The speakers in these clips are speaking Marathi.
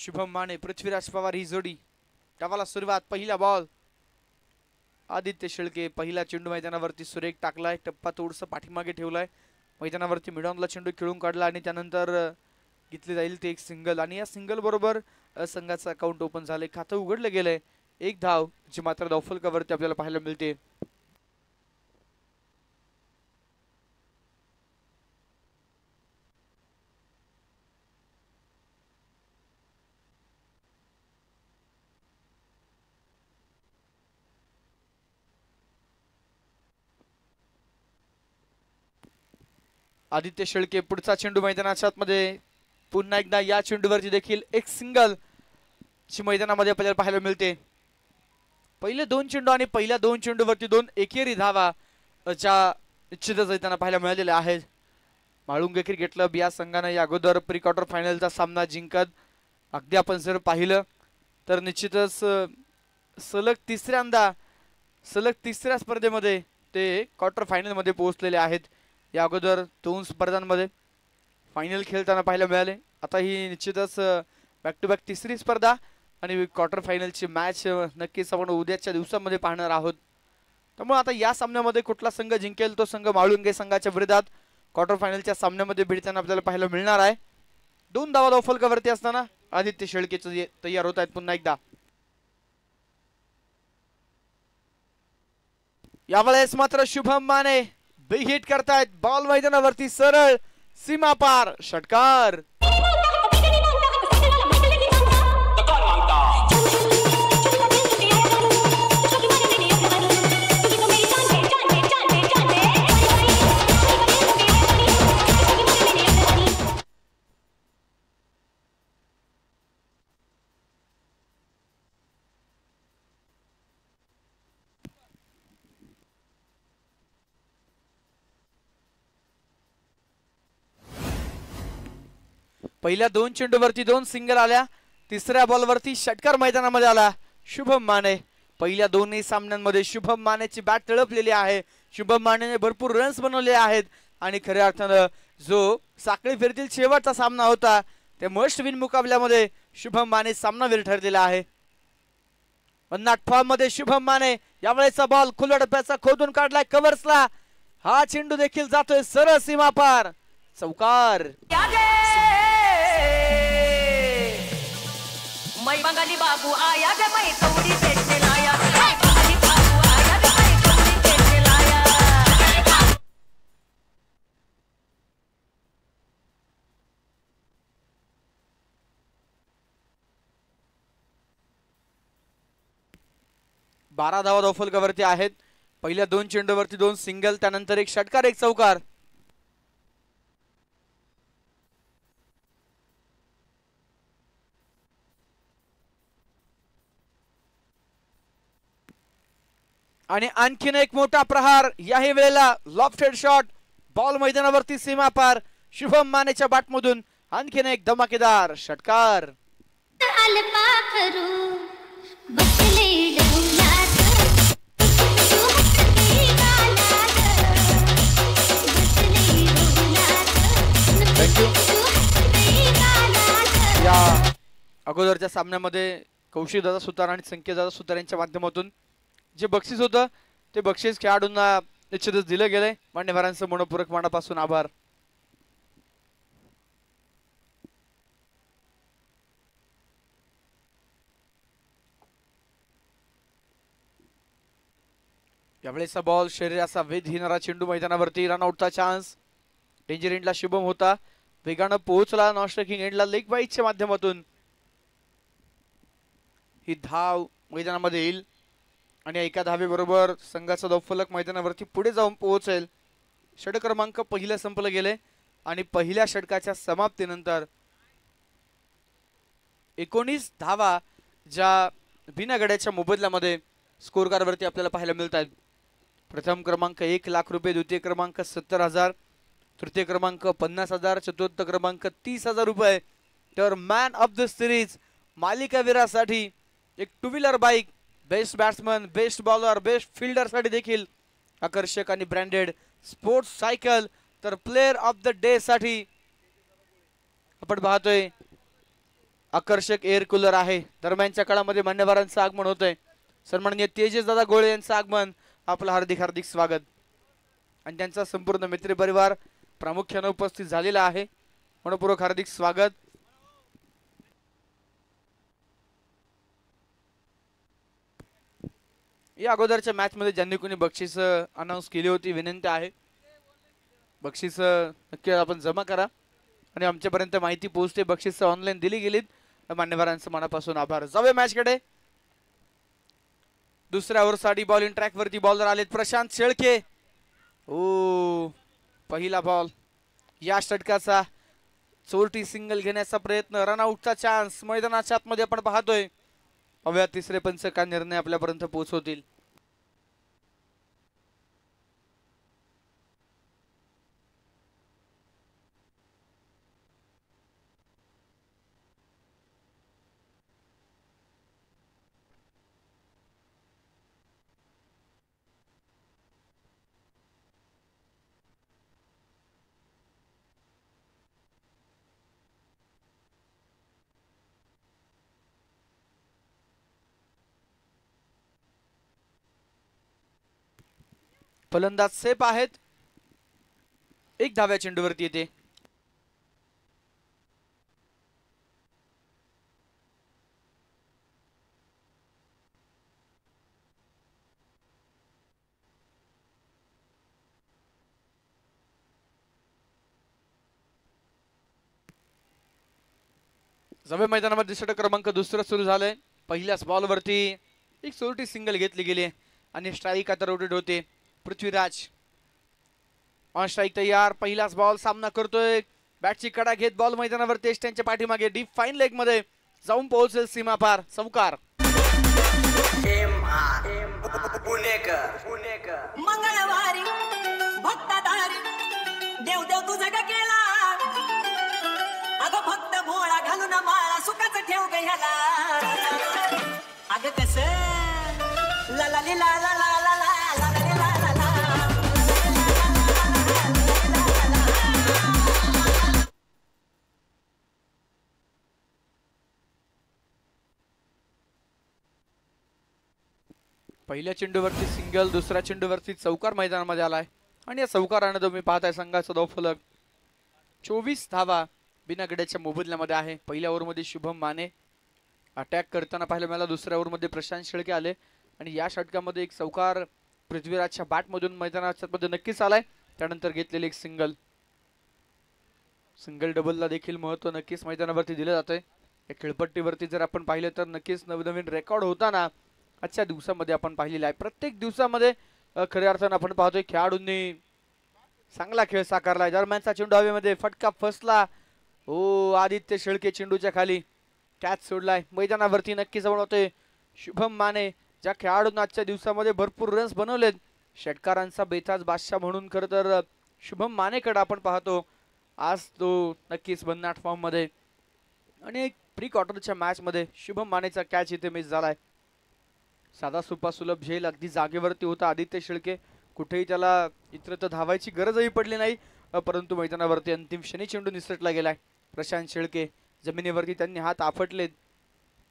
शुभम माने पृथ्वीराज पवार ही जोडी. डावाला सुरुवात. पहिला बॉल. आदित्य शेळके पहिला चेंडू मैदानावरती सुरेख टाकलाय. टप्पा थोडस पाठीमागे ठेवलाय. मैदानावरती मिडॉनला चेंडू खेळून काढला आणि त्यानंतर घेतली जाईल ते एक सिंगल आणि या सिंगल बरोबर संघाचं अकाउंट ओपन झाले. खातं उघडलं गेलंय. एक धाव जी मात्र धावफलकावरती आपल्याला पाहायला मिळते. आदित्य शेळके पुढचा चेंडू मैदानाच्या आतमध्ये. पुन्हा एकदा या चेंडूवरती देखील एक सिंगल ची मैदानामध्ये आपल्याला पाहायला मिळते. पहिले दोन चेंडू आणि पहिल्या दोन चेंडूवरती दोन एकेरी धावा ज्या निश्चितच येताना पाहायला मिळालेल्या आहेत. म्हाळुंगे क्रिकेट क्लब या संघानं या अगोदर प्री क्वार्टर फायनलचा सामना जिंकत अगदी आपण जर पाहिलं तर निश्चितच सलग तिसऱ्या स्पर्धेमध्ये ते क्वार्टर फायनल मध्ये पोहोचलेले आहेत. या अगोदर दोन स्पर्धांमध्ये फायनल खेळताना पाहायला मिळाले. आता ही निश्चितच बॅक टू बॅक तिसरी स्पर्धा आणि क्वार्टर फायनलची मॅच नक्कीच आपण उद्याच्या दिवसामध्ये पाहणार आहोत. त्यामुळे आता या सामन्यामध्ये कुठला संघ जिंकेल तो संघ म्हाळुंगे संघाच्या विरोधात क्वार्टर फायनलच्या सामन्यामध्ये भिडताना आपल्याला पाहायला मिळणार आहे. दोन धावा धावफलकावरती असताना आदित्य शेळके तयार होत आहेत पुन्हा एकदा. यावेळेस मात्र शुभम माने बिग हिट करतायत. बॉल मैदानावरती सरळ सीमा पार षटकार. पहिल्या दोन चेंडूवरती दोन सिंगल आल्या. तिसऱ्या बॉलवरती षटकार मैदानामध्ये आला. शुभम माने पहिल्या दोन्ही सामन्यांमध्ये शुभम मानेची बॅट तळपलेली आहे. शुभम मानेने भरपूर रन्स बनवले आहेत आणि खऱ्या अर्थानं जो साखळी फेरीतील शेवटचा सामना होता त्या मस्ट विन मुकाबल्यामध्ये शुभम माने सामनावीर ठरलेला आहे. अन्नाट फॉर्म मध्ये शुभम माने. यावेळेचा बॉल खुल्या डब्याचा खोदून काढलाय कव्हर्सला. हा चेंडू देखील जातोय सरळ सीमा पार. चौकार. मै बंगाली बाबू आया गे मै तोडी पेटने लाया. मै बंगाली बाबू आया गे मै तोडी पेटने लाया. बारा धावा धावफलकावरती आहेत. पहिल्या दोन चेंडूवरती दोन सिंगल त्यानंतर एक षटकार एक चौकार. आणि आणखीन एक मोठा प्रहार. याही वेळेला लॉफ्टेड शॉट. बॉल मैदानावरती सीमा पार. शुभम मानेच्या बॅटमधून आणखीन एक धमाकेदार षटकार. या अगोदरच्या सामन्यामध्ये कौशिकदादा सुतार आणि संकेतदादा सुतार यांच्या माध्यमातून जे बक्षीस होतं ते बक्षीस खेळाडूंना निश्चितच दिलं गेलंय. मान्यवरांचं मनपूर्वक मनापासून आभार. यावेळेचा बॉल शरीराचा वेध घेणारा चेंडू मैदानावरती. रनआउटचा चान्स. डेंजर एंडला शुभम होता. वेगानं पोहोचला नॉन स्ट्रायकिंग एंडला लेग बाईटच्या माध्यमातून. ही धाव मैदानामध्ये येईल आणि एका धावेबरोबर संघाचा धावफलक मैदानावरती पुढे जाऊन पोहोचेल. षटक क्रमांक पहिलं संपलं गेले आणि पहिल्या षटकाच्या समाप्तीनंतर 19 धावा ज्या बिना गड्याच्या मोबदल्यामध्ये स्कोर कार्डवरती आपल्याला पाहायला मिळतात. प्रथम क्रमांक 1 लाख रुपये, द्वितीय क्रमांक 70,000, तृतीय क्रमांक 50,000, चतुर्थ क्रमांक 30,000 रुपये. तर मॅन ऑफ द सिरीज मालिकावीरासाठी एक two wheeler bike, best batsman, best bowler, best fielder साठी देखील आकर्षक आणि ब्रँडेड स्पोर्ट्स सायकल. तर प्लेयर ऑफ द डे साठी आपण पाहतोय आकर्षक एअर कूलर आहे. दरम्यानच्या काळामध्ये मान्यवरांचं आगमन होतंय. सन्माननीय तेजस दादा गोळे यांचं आगमन, आपलं हार्दिक हार्दिक स्वागत. आणि त्यांचा संपूर्ण मित्र परिवार प्रामुख्याने उपस्थित झालेला आहे. मनपूर्वक हार्दिक स्वागत. या अगोदरच्या मॅच मध्ये ज्यांनी कोणी बक्षीस अनाउन्स केली होती, विनंती आहे बक्षीस नक्की आपण जमा करा आणि आमच्यापर्यंत माहिती पोहोचते. बक्षीस ऑनलाईन दिली गेलीत. मान्यवरांचं मनापासून आभार. जाऊया मॅच कडे. दुसऱ्या ओव्हरसाठी बॉलिंग ट्रॅक वरती बॉलर आलेत प्रशांत शेळके. ओ पहिला बॉल या षटकाचा चोरटी सिंगल घेण्याचा प्रयत्न, रनआउटचा चान्स मैदानाच्या आतमध्ये आपण पाहतोय. अव्या तिसरे पंच का निर्णय आपल्यापर्यंत पोहोचवतील. फलंदाज सेफ आहेत. एक धाव्या चेंडूवरती येते. जवे मैदानामध्ये षटक क्रमांक दुसरं सुरू झालंय. पहिल्याच बॉलवरती एक चोरटी सिंगल घेतली गेली आणि स्ट्राईक आता रोटेट होते. पृथ्वीराज ऑन स्ट्राईक तयार. पहिलाच बॉल सामना करतोय. बॅटची कडा घेत बॉल मैदानावरती त्यांच्या पाठीमागे डीप फाईन लेग मध्ये जाऊन पोहोचेल सीमा पार. चौकार. मंगळवारी भक्ताधारी देव देव तुझा का केला अगं फक्त भोळा घालून माळा सुखाचं ठेव ग ह्याला अगं कस ला ला ली ला ला ला ला ला ला ला ली ला ला ला. पहिल्या चेंडूवरती सिंगल, दुसऱ्या चेंडूवरती चौकार मैदानामध्ये आलाय आणि या चौकाराने तुम्ही पाहताय संघाचा धावफलक 24 धावा बिना गड्याच्या मोबदल्यामध्ये आहे. पहिल्या ओव्हरमध्ये शुभम माने अटॅक करताना पाहायला मिळाला. दुसऱ्या ओव्हरमध्ये प्रशांत शेळके आले आणि या षटकामध्ये एक चौकार पृथ्वीराजच्या बॅटमधून मैदानाच्या मध्ये नक्कीच आलाय. त्यानंतर घेतलेले एक सिंगल डबलला देखील महत्व नक्कीच मैदानावरती दिलं जातंय. या खेळपट्टीवरती जर आपण पाहिलं तर नक्कीच नवनवीन रेकॉर्ड होताना आजच्या दिवसामध्ये आपण पाहिलेला आहे. प्रत्येक दिवसामध्ये खऱ्या अर्थानं आपण पाहतोय खेळाडूंनी चांगला खेळ साकारलाय. दरम्यानचा चेंडू हवेमध्ये फटका फसला. ओ आदित्य शेळके चेंडूच्या खाली कॅच सोडलाय. मैदानावरती नक्की जवळ होते शुभम माने, ज्या खेळाडूंना आजच्या दिवसामध्ये भरपूर रन्स बनवलेत. षटकारांचा बेताज बादशाह म्हणून खरं तर शुभम मानेकडे आपण पाहतो. आज तो नक्कीच भन्नाट फॉर्म मध्ये आणि प्री क्वार्टरच्या मॅच मध्ये शुभम मानेचा कॅच इथे मिस झालाय. साधा सुपा सुलभ झेल अगदी जागेवरती होता आदित्य शेळके. कुठेही त्याला इतरत्र धावायची गरजही पडली नाही, परंतु मैदानावरती अंतिम क्षणी चेंडू निसटला गेलाय. प्रशांत शेळके जमिनीवरती त्यांनी हात आपटलेत.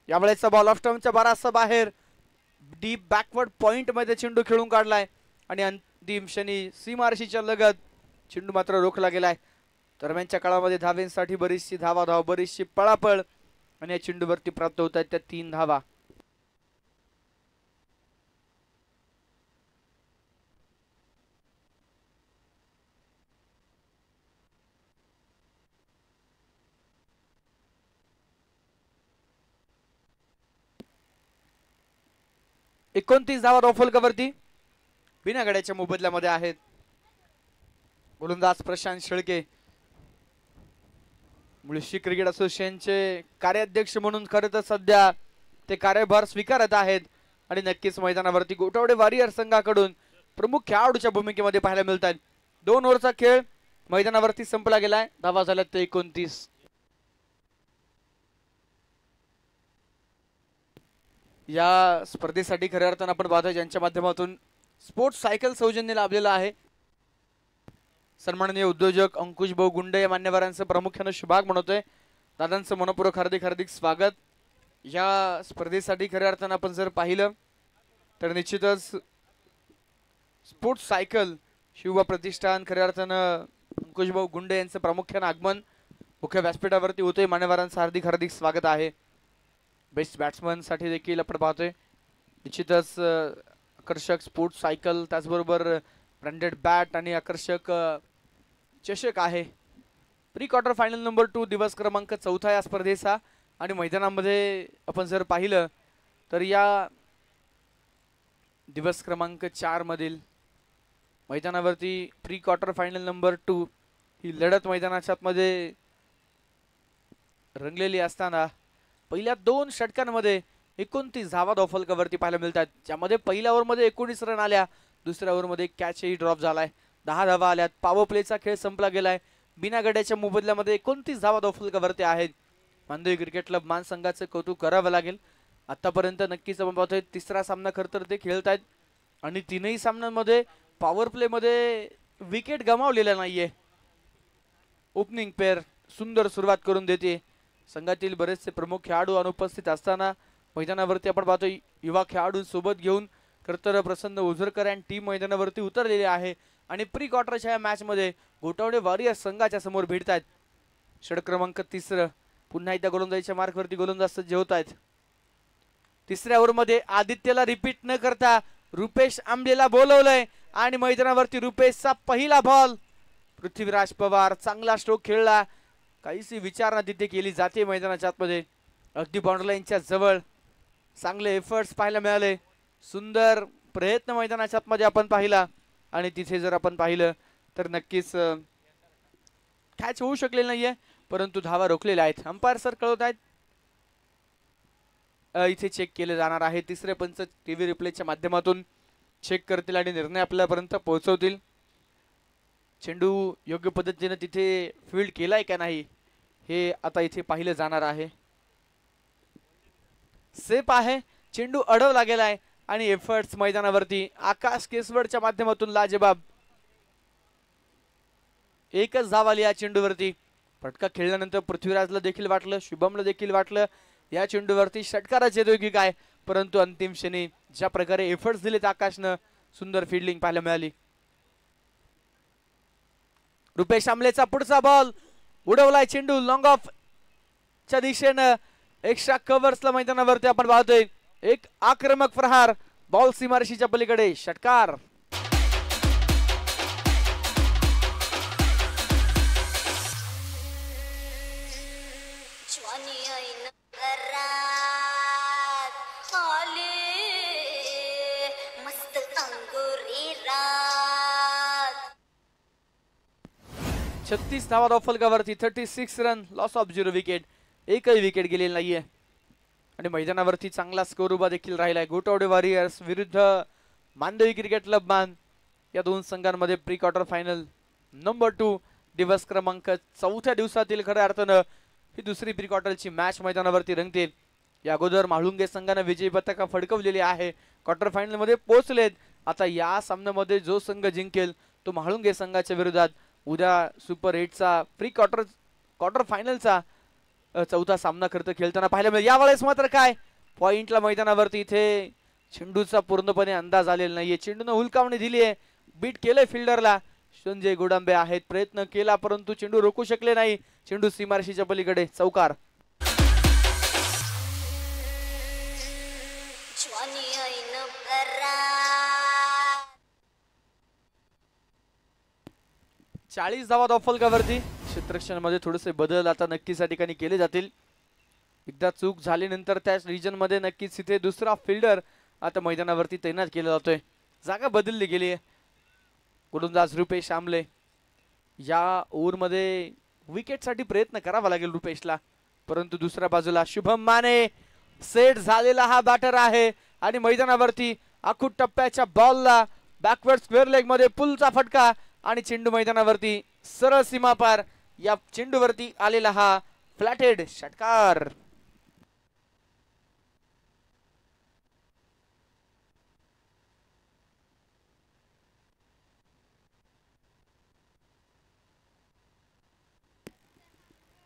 यावेळेचा बॉल ऑफ स्टंपच्या बराचसा बाहेर डीप बॅकवर्ड पॉइंट मध्ये चेंडू खेळून काढलाय आणि अंतिम क्षणी सीमारशीच्या लगत चेंडू मात्र रोखला गेलाय. दरम्यानच्या काळामध्ये धावेंसाठी बरीचशी धावाधाव, बरीचशी पळापळ आणि या चेंडूवरती प्राप्त होत आहेत त्या 3 धावा. एकोणतीस धावा धावफलकावरती बिना गड्याच्या मोबदल्यामध्ये आहेत. गोलंदाज प्रशांत शेळके मुळशी क्रिकेट असोसिएशनचे कार्याध्यक्ष म्हणून खरं तर सध्या ते कार्यभार स्वीकारत आहेत आणि नक्कीच मैदानावरती गोठवडे वॉरियर संघाकडून प्रमुख खेळाडूच्या भूमिकेमध्ये पाहायला मिळतात. 2 ओव्हरचा खेळ मैदानावरती संपला गेलाय. धावा झाल्यात ते 29. या स्पर्धेसाठी खऱ्या अर्थानं आपण पाहतोय ज्यांच्या माध्यमातून स्पोर्ट्स सायकल सौजन्य लाभलेला आहे. सन्माननीय उद्योजक अंकुश भाऊ गुंडे या मान्यवरांचं प्रामुख्यानं शुभाग म्हणतोय दादांचं मनपूर्वक हार्दिक हार्दिक स्वागत. या स्पर्धेसाठी खऱ्या अर्थानं आपण जर पाहिलं तर निश्चितच स्पोर्ट्स सायकल शिवबा प्रतिष्ठान खऱ्या अर्थानं अंकुशभाऊ गुंडे यांचं प्रामुख्यानं आगमन मुख्य व्यासपीठावरती होते. मान्यवरांचं हार्दिक हार्दिक स्वागत आहे. बेस्ट बॅट्समन साठी देखील आपण पाहतोय. निश्चितच आकर्षक स्पोर्ट्स सायकल त्याचबरोबर ब्रँडेड बॅट आणि आकर्षक चषक आहे. प्री क्वार्टर फायनल नंबर 2 दिवस क्रमांक 4 या स्पर्धेचा आणि मैदानामध्ये आपण जर पाहिलं तर या दिवस क्रमांक 4 मधील मैदानावरती प्री क्वार्टर फायनल नंबर 2 ही लढत मैदानाच्या आतमध्ये रंगलेली असताना पहिल्या 2 षटकांमध्ये 29 धावा धावफलकावरती पाहायला मिळतात. ज्यामध्ये पहिल्या ओव्हरमध्ये 19 रन आल्या, दुसऱ्या ओव्हरमध्ये कॅचही ड्रॉप झालाय. 10 धावा आल्यात. पॉवर प्लेचा खेळ संपला गेलाय. बिना गड्याच्या मोबदल्यामध्ये 29 धावा धावफलकावरती आहेत. मानदेवी क्रिकेट क्लब मान संघाचं कौतुक करावं लागेल. आतापर्यंत नक्कीच आपण पाहतोय तिसरा सामना खरं तर ते खेळत आहेत आणि तीनही सामन्यांमध्ये पॉवर प्ले मध्ये विकेट गमावलेला नाहीये. ओपनिंग पेअर सुंदर सुरुवात करून देते. संघातील बरेचसे प्रमुख खेळाडू अनुपस्थित असताना मैदानावरती आपण पाहतोय युवा खेळाडू सोबत घेऊन खरं तर प्रसन्न ओझरकर आणि टीम मैदानावरती उतरलेले आहे आणि प्री क्वार्टरच्या या मॅच मध्ये गोटावडे वॉरियर्स संघाच्या समोर भिडतायत. षटक क्रमांक 3 पुन्हा एकदा गोलंदाजीच्या मार्कवरती गोलंदाज सज्ज होत आहेत. तिसऱ्या ओव्हरमध्ये आदित्यला रिपीट न करता रुपेश आंबलेला बोलवलंय आणि मैदानावरती रुपेशचा पहिला बॉल. पृथ्वीराज पवार चांगला स्ट्रोक खेळला. काहीशी विचारणा तिथे केली जाते मैदानाच्या आतमध्ये. अगदी बाउंड्री लाईनच्या जवळ चांगले एफर्ट्स पाहायला मिळाले. सुंदर प्रयत्न मैदानाच्या आतमध्ये आपण पाहिला आणि तिथे जर आपण पाहिलं तर नक्कीच कॅच होऊ शकले नाहीये परंतु धावा रोखलेल्या आहेत. अंपायर सर कळवत आहेत इथे चेक केले जाणार आहे. तिसरे पंच टीव्ही रिप्लेच्या माध्यमातून चेक करतील आणि निर्णय आपल्यापर्यंत पोहोचवतील. चेंडू योग्य पद्धतीने तिथे फील्ड केलाय का नाही हे आता इथे पाहिलं जाणार आहे. सेफ आहे. चेंडू अडवला गेलाय आणि एफर्ट्स मैदानावरती आकाश केसवडच्या माध्यमातून लाजबाब. एकच धाव आली या चेंडूवरती. फटका खेळल्यानंतर पृथ्वीराजला देखील वाटलं, शुभमला देखील वाटलं या चेंडूवरती षटकारच येतोय की काय, परंतु अंतिम क्षणी ज्या प्रकारे एफर्ट्स दिलेत आकाशनं सुंदर फील्डिंग पाहायला मिळाली. रुपेश आंबलेचा पुढचा बॉल उडवलाय. चेंडू लॉंग ऑफ च्या दिशेनं एक्स्ट्रा कव्हर्सला मैदानावरती आपण पाहतोय. एक आक्रमक प्रहार बॉल सीमारेषेच्या पलीकडे षटकार. छत्तीस धावा धावफलकावरती 36 रन लॉस ऑफ 0 विकेट. एकही विकेट गेलेली नाहीये आणि मैदानावरती चांगला स्कोर उभा देखील राहिलाय. गोटावडे वॉरियर्स विरुद्ध मानदेवी क्रिकेट क्लब मान या दोन संघांमध्ये प्री क्वार्टर फायनल नंबर 2 दिवस क्रमांक 4 दिवसातील खऱ्या अर्थानं ही दुसरी प्री क्वार्टरची मॅच मैदानावरती रंगते. या अगोदर म्हाळुंगे संघाने विजयी पताका फडकवलेली आहे. क्वार्टर फायनल मध्ये पोहोचलेत. आता या सामन्यामध्ये जो संघ जिंकेल तो म्हाळुंगे संघाच्या विरोधात उद्या सुपर 8चा प्री क्वार्टर फायनलचा 4था सामना करत खेळताना पाहायला मिळेल. यावेळेस मात्र काय पॉइंटला मैदानावरती इथे चेंडूचा पूर्णपणे अंदाज आलेला नाहीये. चेंडूने हुलकावणी दिली आहे. बीट केलंय फिल्डरला. संजय गोडांबे आहेत. प्रयत्न केला परंतु चेंडू रोखू शकले नाही. चेंडू सीमारेषेच्या पलीकडे चौकार. चाळीस धावा धावफलकावरती. क्षेत्ररक्षणामध्ये थोडेसे बदल आता नक्कीच या ठिकाणी केले जातील. एकदा चूक झाल्यानंतर त्याच रिजन मध्ये नक्कीच तिथे दुसरा फिल्डर आता मैदानावरती तैनात केला जातोय. जागा बदलली गेली आहे. गोलंदाज रुपेश आंबले. या ओव्हर मध्ये विकेट साठी प्रयत्न करावा लागेल रुपेशला परंतु दुसऱ्या बाजूला शुभम माने सेट झालेला हा बॅटर आहे आणि मैदानावरती आखूट टप्प्याच्या बॉलला बॅकवर्ड स्क्वेअर लेग मध्ये पुलचा फटका आणि चेंडू मैदानावरती सरळ सीमा पार. या चेंडूवरती आलेला हा फ्लॅटेड षटकार.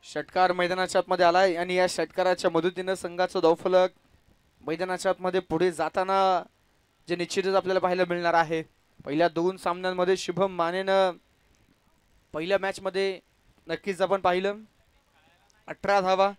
षटकार मैदानाच्या आतमध्ये आलाय आणि या षटकाराच्या मदतीनं संघाचं धावफलक मैदानाच्या आतमध्ये पुढे जाताना जे निश्चितच आपल्याला पाहायला मिळणार आहे. पहिल्या 2 सामन्यांमध्ये शुभम मानेनं पहिल्या मॅच मध्ये नक्कीच आपण पाहिलं 18 धावा,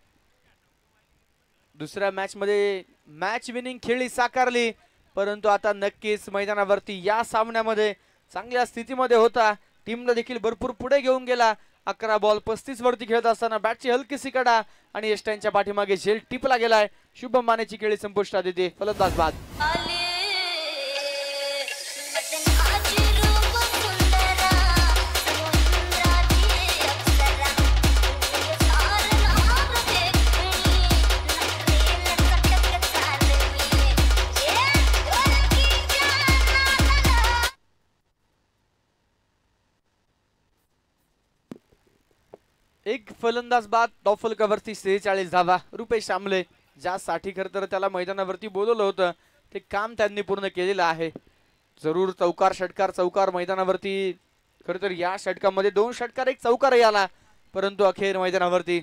दुसऱ्या मॅच मध्ये मॅच विनिंग खेळी साकारली, परंतु आता नक्कीच मैदानावरती या सामन्यामध्ये चांगल्या स्थितीमध्ये होता. टीमला देखील भरपूर पुढे घेऊन गेला. 11 बॉल 35 वरती खेळत असताना बॅटची हलकीसी कडा आणि यष्टांच्या पाठीमागे झेल टिपला गेलाय. शुभम मानेची खेळी संपुष्टात येते. फलंदाज बाद. एक फलंदाज बाद. धावफलकावरती 46 धावा. रुपेश आमले ज्यासाठी खरं तर त्याला मैदानावरती बोलवलं होतं ते काम त्यांनी पूर्ण केलेलं आहे. जरूर चौकार षटकार चौकार मैदानावरती खरं तर या षटकामध्ये 2 षटकार 1 चौकारही आला, परंतु अखेर मैदानावरती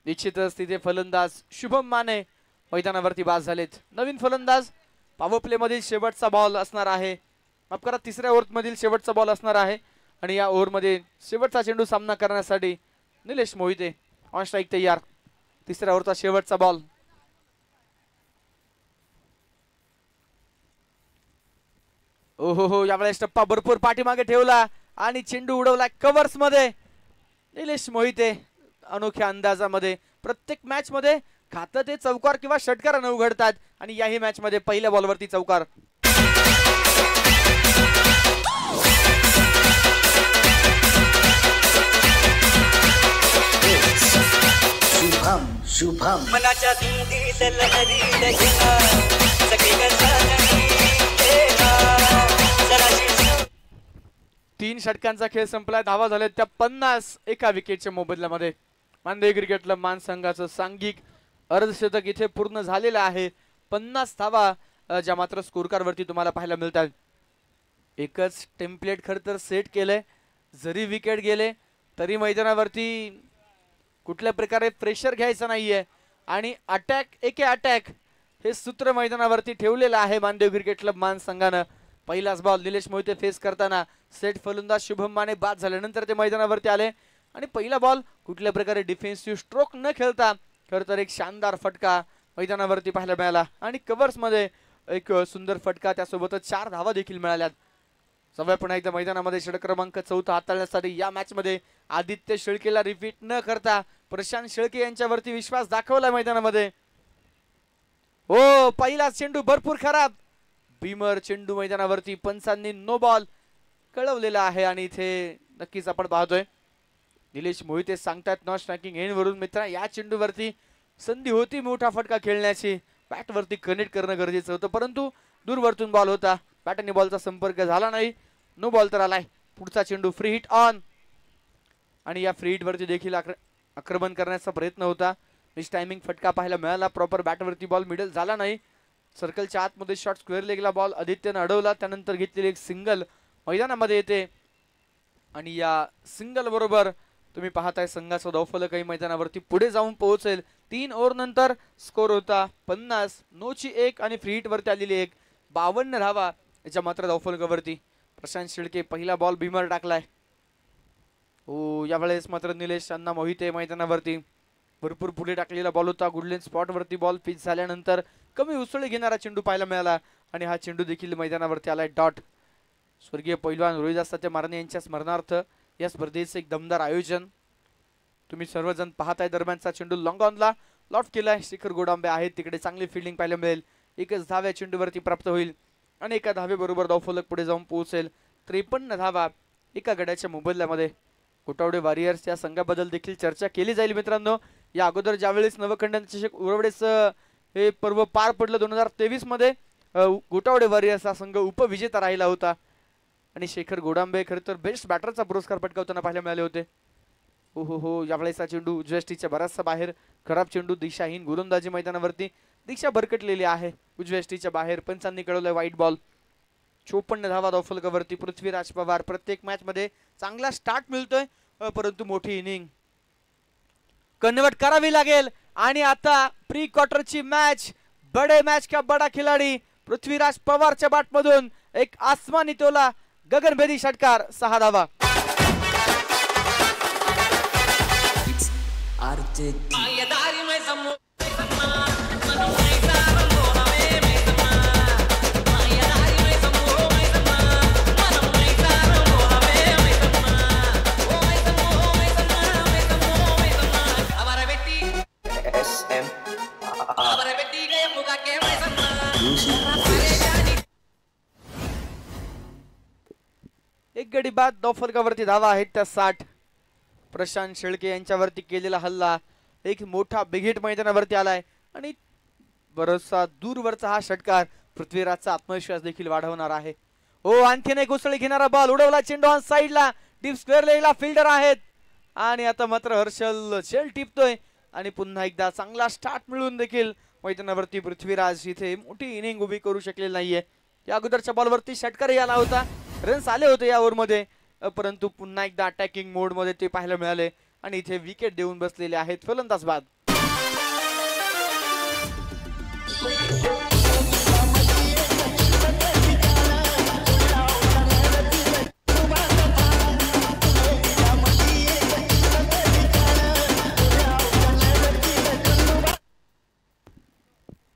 निश्चितच तिथे फलंदाज शुभम माने मैदानावरती बाद झालेत. नवीन फलंदाज पॉवर प्ले मधील शेवटचा बॉल असणार आहे. माफ करा, तिसऱ्या ओव्हर मधील शेवटचा बॉल असणार आहे आणि या ओव्हर मध्ये शेवटचा चेंडू सामना करण्यासाठी निलेश मोहिते ऑन स्ट्राइक तयार. तिसऱ्या ओव्हरचा शेवटचा बॉल. ओहो, यावेळेस टप्पा भरपूर पाठीमागे ठेवला आणि चेंडू उडवला कव्हर्स मध्ये. निलेश मोहिते अनोख्या अंदाजामध्ये प्रत्येक मॅच मध्ये खातं ते चौकार किंवा षटकारानं उघडतात आणि याही मॅच मध्ये पहिल्या बॉलवरती चौकार. शुभम शुभम मनाच्या दिंडीत लहरीत घेणा सगळीकडे 3 षटकांचा खेळ संपलाय. धावा झाल्या त्या 50 एका विकेटच्या मोबदल्यामध्ये. मानदेवी क्रिकेट मान संघाचं सांघिक अर्धशतक इथे पूर्ण झालेलं आहे. 50 धावा ज्या मात्र स्कोर कार्ड वरती तुम्हाला पाहायला मिळतात. एकच टेम्पलेट खरं तर सेट केलंय. जरी विकेट गेले तरी मैदानावरती कुठल्या प्रकारे प्रेशर घ्यायचं नाहीये आणि अटॅक एके अटॅक हे सूत्र मैदानावरती ठेवलेलं आहे मानदेव क्रिकेट क्लब मान संघानं. पहिलाच बॉल निलेश मोहिते फेस करताना सेट फलंदाज शुभम माने बाद झाल्यानंतर ते मैदानावरती आले आणि पहिला बॉल कुठल्या प्रकारे डिफेन्सिव्ह स्ट्रोक न खेळता खरं तर एक शानदार फटका मैदानावरती पाहायला मिळाला आणि कव्हर्स मध्ये एक सुंदर फटका, त्यासोबतच 4 धावा देखील मिळाल्यात. सवय पुन्हा एकदा मैदानामध्ये षटक क्रमांक 4 हाताळण्यासाठी या मॅच मध्ये आदित्य शेळकेला रिपीट न करता प्रशांत शेळके यांच्यावरती विश्वास दाखवला मैदानामध्ये. हो, पहिला चेंडू भरपूर खराब. भीमर चेंडू मैदानावरती पंचांनी नो बॉल कळवलेला आहे आणि इथे नक्कीच आपण पाहतोय निलेश मोहिते सांगतात नॉट स्ट्रायकिंग एंड वरून. मित्रा, या चेंडूवरती संधी होती मोठा फटका खेळण्याची. बॅट वरती कनेक्ट करणं गरजेचं होतं, परंतु दूरवरतून बॉल होता. बॅट आणि बॉलचा संपर्क झाला नाही. नो बॉल तर आलाय. पुढचा चेंडू फ्री हिट ऑन आणि या फ्री हिट वरती देखील आक्रमण करण्याचा प्रयत्न होता. मिस टायमिंग फटका पाहायला मिळाला. प्रॉपर बॅट वरती बॉल मिडल झाला नाही. सर्कलच्या आतमध्ये शॉट स्क्वेअर लेगला बॉल आदित्यने अडवला. त्यानंतर घेतलेली एक सिंगल मैदानामध्ये येते आणि या सिंगल बरोबर तुम्ही पाहताय संघाचा धावफलकही मैदानावरती पुढे जाऊन पोहोचेल. 3 ओव्हर नंतर स्कोर होता 50. नोची 1 आणि फ्री हिट वरती आलेली 1. 52 धावा याच्या मात्र धावफलकावरती. प्रशांत शेळके पहिला बॉल भीमर टाकलाय. हो, यावेळेस मात्र निलेश अण्णा मोहिते मैदानावरती भरपूर पुढे टाकलेला बॉल होता. गुडलेन स्पॉट वरती बॉल पिच झाल्यानंतर कमी उसळी घेणारा चेंडू पाहायला मिळाला आणि हा चेंडू देखील मैदानावरती आलाय. डॉट. स्वर्गीय पैलवान रोहिदास मारणे यांच्या स्मरणार्थ या स्पर्धेचं एक दमदार आयोजन तुम्ही सर्वजण पाहताय. दरम्यानचा चेंडू लॉंग ऑनला लॉफ्ट केलाय. शिखर गोडांबे आहेत तिकडे. चांगली फिल्डिंग पाहायला मिळेल. एकच धाव्या चेंडूवरती प्राप्त होईल आणि एका धावेबरोबर धावफलक पुढे जाऊन पोहोचेल. 53 धावा एका गड्याच्या मोबदल्यामध्ये. गोटावडे वॉरियर्स या संघाबद्दल देखील चर्चा केली जाईल मित्रांनो. या अगोदर ज्यावेळेस नवखंडन चषक उरवडेच हे पर्व पार पडलं 2023 मध्ये, गोटावडे वॉरियर्स हा संघ उपविजेता राहिला होता आणि शेखर गोडांबे खरं तर बेस्ट बॅटरचा पुरस्कार पटकावताना पाहायला मिळाले होते. हो, यावेळेसचा चेंडू उजव्या स्टिकच्या बराचसा बाहेर. खराब चेंडू. दिशाहीन गोलंदाजी मैदानावरती. दिशा भरकटलेली आहे उजव्या स्टिकच्या बाहेर. पंचांनी कळवलंय व्हाईट बॉल. 54 धावा धावफलकावरती. पृथ्वीराज पवार प्रत्येक मॅच मध्ये चांगला स्टार्ट मिळतोय, परंतु मोठी इनिंग कन्वर्ट करावी लागेल आणि आता प्री क्वार्टरची मॅच बडे मॅच का बडा खिलाडी पृथ्वीराज पवारच्या बॅट मधून एक आसमानी तोला गगनभेदी षटकार 6 धावा. एक गडी बाद धावफलकावरती धावा आहेत त्या 60. प्रशांत शेळके यांच्यावरती केलेला हल्ला एक मोठा बिघिट मैदानावरती आलाय आणि बराचसा दूरवरचा हा षटकार पृथ्वीराजचा आत्मविश्वास देखील वाढवणार आहे. ओ आणखीन एक उसळी घेणारा बॉल उडवला चेंडू ऑन साइडला डीप स्क्वेअर लेगला फिल्डर आहेत आणि आता मात्र हर्षल शेल टिपतोय आणि पुन्हा एकदा चांगला स्टार्ट मिळून देखील मैदानावरती पृथ्वीराज इथे मोठी इनिंग उभी करू शकलेली नाहीये. या अगोदरच्या बॉलवरती षटकारही आला होता, रन्स आले होते या ओव्हरमध्ये, परंतु पुन्हा एकदा अटॅकिंग मोड मध्ये ते पाहायला मिळाले आणि इथे विकेट देऊन बसलेले आहेत फलंदाज बाद.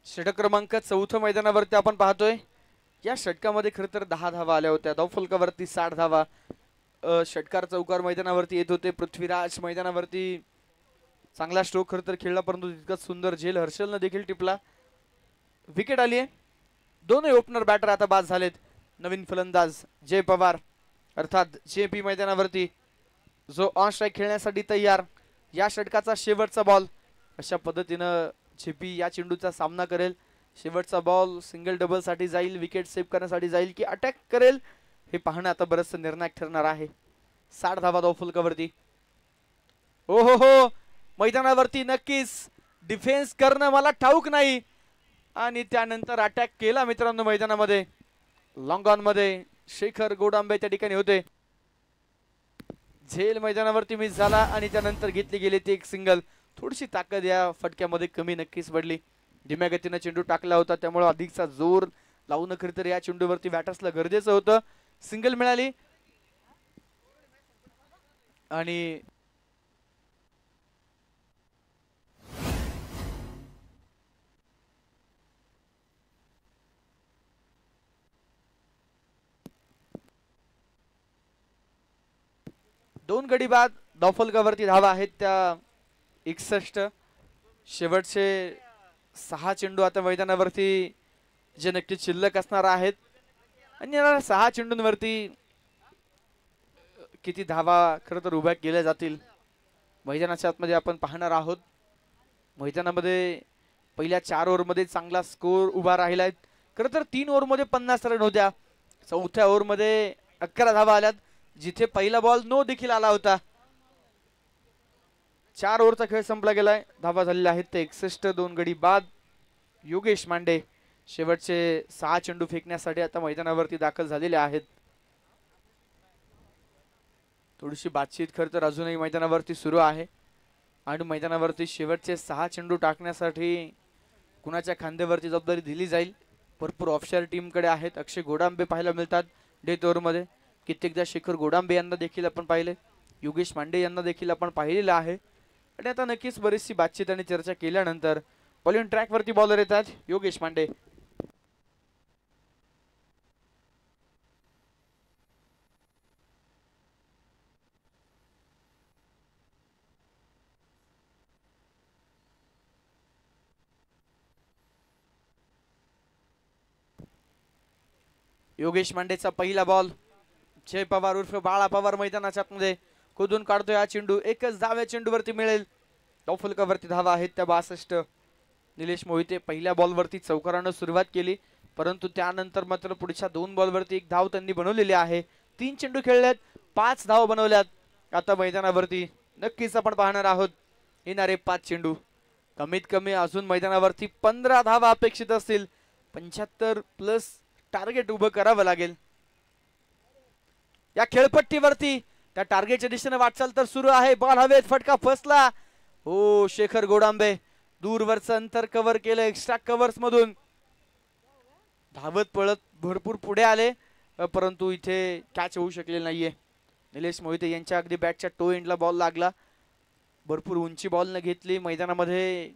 षटक क्रमांक 4 मैदानावरती आपण पाहतोय. या षटकामध्ये खरं तर 10 धावा आल्या होत्या. धावफलकावरती 60 धावा. षटकार चौकार मैदानावरती येत होते. पृथ्वीराज मैदानावरती चांगला स्ट्रोक खरं तर खेळला, परंतु तितकाच सुंदर झेल हर्षलनं देखील टिपला. विकेट आली आहे. दोन्ही ओपनर बॅटर आता बाद झालेत. नवीन फलंदाज जय पवार अर्थात जेपी मैदानावरती जो ऑन स्ट्राइक खेळण्यासाठी तयार. या षटकाचा शेवटचा बॉल अशा पद्धतीनं जेपी या चेंडूचा सामना करेल. शेवटचा बॉल सिंगल डबल साठी जाईल, विकेट सेव्ह करण्यासाठी जाईल की अटॅक करेल हे पाहणं आता बरंचसं निर्णायक ठरणार आहे. 60 धावा धावफलकावरती. हो हो हो मैदानावरती नक्कीच डिफेन्स करणं मला ठाऊक नाही आणि त्यानंतर अटॅक केला मित्रांनो मैदानामध्ये. लॉंग ऑन मध्ये शेखर गोडांबे त्या ठिकाणी होते. झेल मैदानावरती मिस झाला आणि त्यानंतर घेतली गेली ती एक सिंगल. थोडीशी ताकद या फटक्यामध्ये कमी नक्कीच पडली. धीम्या गतीने चेंडू टाकला होता त्यामुळे अधिकचा जोर लावून खरी तर या चेंडूवरती बॅटर्सला गरजेचं होतं. सिंगल मिळाली आणि दोन गडी बाद धावफलकावरती धावा आहेत त्या 61. शेवटचे 6 चेंडू आता मैदानावरती जे नक्की शिल्लक असणार आहेत आणि या 6 चेंडूंवरती किती धावा खरं तर उभ्या केल्या जातील मैदानाच्या आतमध्ये आपण पाहणार आहोत. मैदानामध्ये पहिल्या 4 ओव्हरमध्ये चांगला स्कोर उभा राहिलाय. खरं तर 3 ओव्हरमध्ये 50 रन होत्या. चौथ्या ओव्हरमध्ये 11 धावा आल्यात जिथे पहिला बॉल नो देखील आला होता. 4 ओव्हरचा खेळ संपला गेलाय. धावा झालेल्या आहेत ते 61. 2 गडी बाद. योगेश मांडे शेवटचे 6 चेंडू फेकण्यासाठी आता मैदानावरती दाखल झालेले आहेत. थोडीशी बातचीत खरं तर अजूनही मैदानावरती सुरू आहे आणि मैदानावरती शेवटचे 6 चेंडू टाकण्यासाठी कुणाच्या खांद्यावरती जबाबदारी दिली जाईल. भरपूर ऑफशोर टीमकडे आहेत. अक्षय गोडांबे पाहायला मिळतात डेथ ओव्हरमध्ये. कित्येकदा शेखर गोडांबे यांना देखील आपण पाहिले, योगेश मांडे यांना देखील आपण पाहिलेलं आहे आणि आता नक्कीच बरीचशी बातचीत आणि चर्चा केल्यानंतर बॉलिंग ट्रॅक वरती बॉलर येतात. योगेश मांडे योगेश मांडेचा पहिला बॉल. जय पवार उर्फ बाळा पवार मैदानाच्या आतमध्ये खोदून काढतोय हा चेंडू. एकच धाव्या चेंडूवरती मिळेल. धावफलकावरती धावा आहेत त्या 62. निलेश मोहिते पहिल्या बॉलवरती चौकारानं सुरुवात केली, परंतु त्यानंतर मात्र पुढच्या 2 बॉलवरती 1 धाव त्यांनी बनवलेली आहे. 3 चेंडू खेळलेत, 5 धाव बनवल्यात. आता मैदानावरती नक्कीच आपण पाहणार आहोत येणारे 5 चेंडू. कमीत कमी अजून मैदानावरती 15 धावा अपेक्षित असतील. 75 प्लस टार्गेट उभं करावं लागेल. या खेळपट्टीवरती त्या टार्गेटच्या दिशेने वाटचाल तर सुरू आहे. बॉल हवेत, फटका फसला हो शेखर गोडांबे दूरवरचं अंतर कव्हर केलं एक्स्ट्रा कव्हर्स मधून धावत पळत भरपूर पुढे आले परंतु इथे कॅच होऊ शकले नाहीये. निलेश मोहिते यांच्या अगदी बॅटच्या टो एंडला बॉल लागला. भरपूर उंची बॉल न घेतली मैदानामध्ये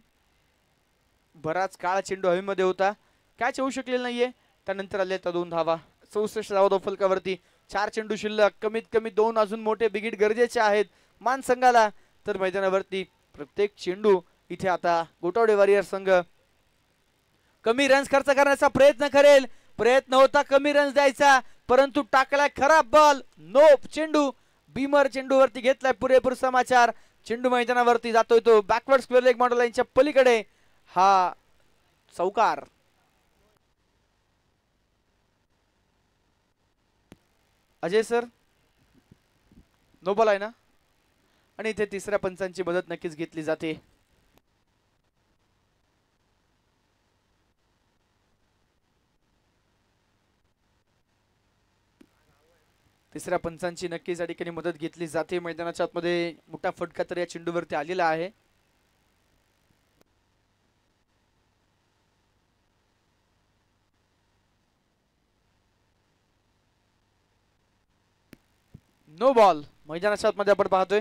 बराच काळ चेंडू हवेमध्ये होता. कॅच होऊ शकलेला नाहीये. त्यानंतर आले त्या 2 धावा 64 धावा फलकावरती. 4 चेंडू शिल्लक. कमीत कमी 2 अजून मोठे बिगिट गरजेचे आहेत मान संघाला. तर मैदानावरती प्रत्येक चेंडू इथे आता गोटावडे वॉरियर संघ कमी रन्स खर्च करण्याचा प्रयत्न करेल. प्रयत्न होता कमी रन्स द्यायचा परंतु टाकलाय खराब बॉल. नो चेंडू बीमर चेंडूवरती घेतलाय पुरेपूर समाचार. चेंडू मैदानावरती जातोय तो बॅकवर्ड स्क्वेअर लेग मॉडेल लाईनच्या पलीकडे. हा चौकार. अजय सर नो बॉल आहे ना. आणि इथे तिसऱ्या पंचांची मदत नक्कीच घेतली जाते. तिसऱ्या पंचांची नक्कीच या ठिकाणी मदत घेतली जाते. मैदानाच्या आतमध्ये मोठा फटका तर या चेंडूवरती आलेला आहे. नो बॉल मैदानाच्या आतमध्ये आपण पाहतोय.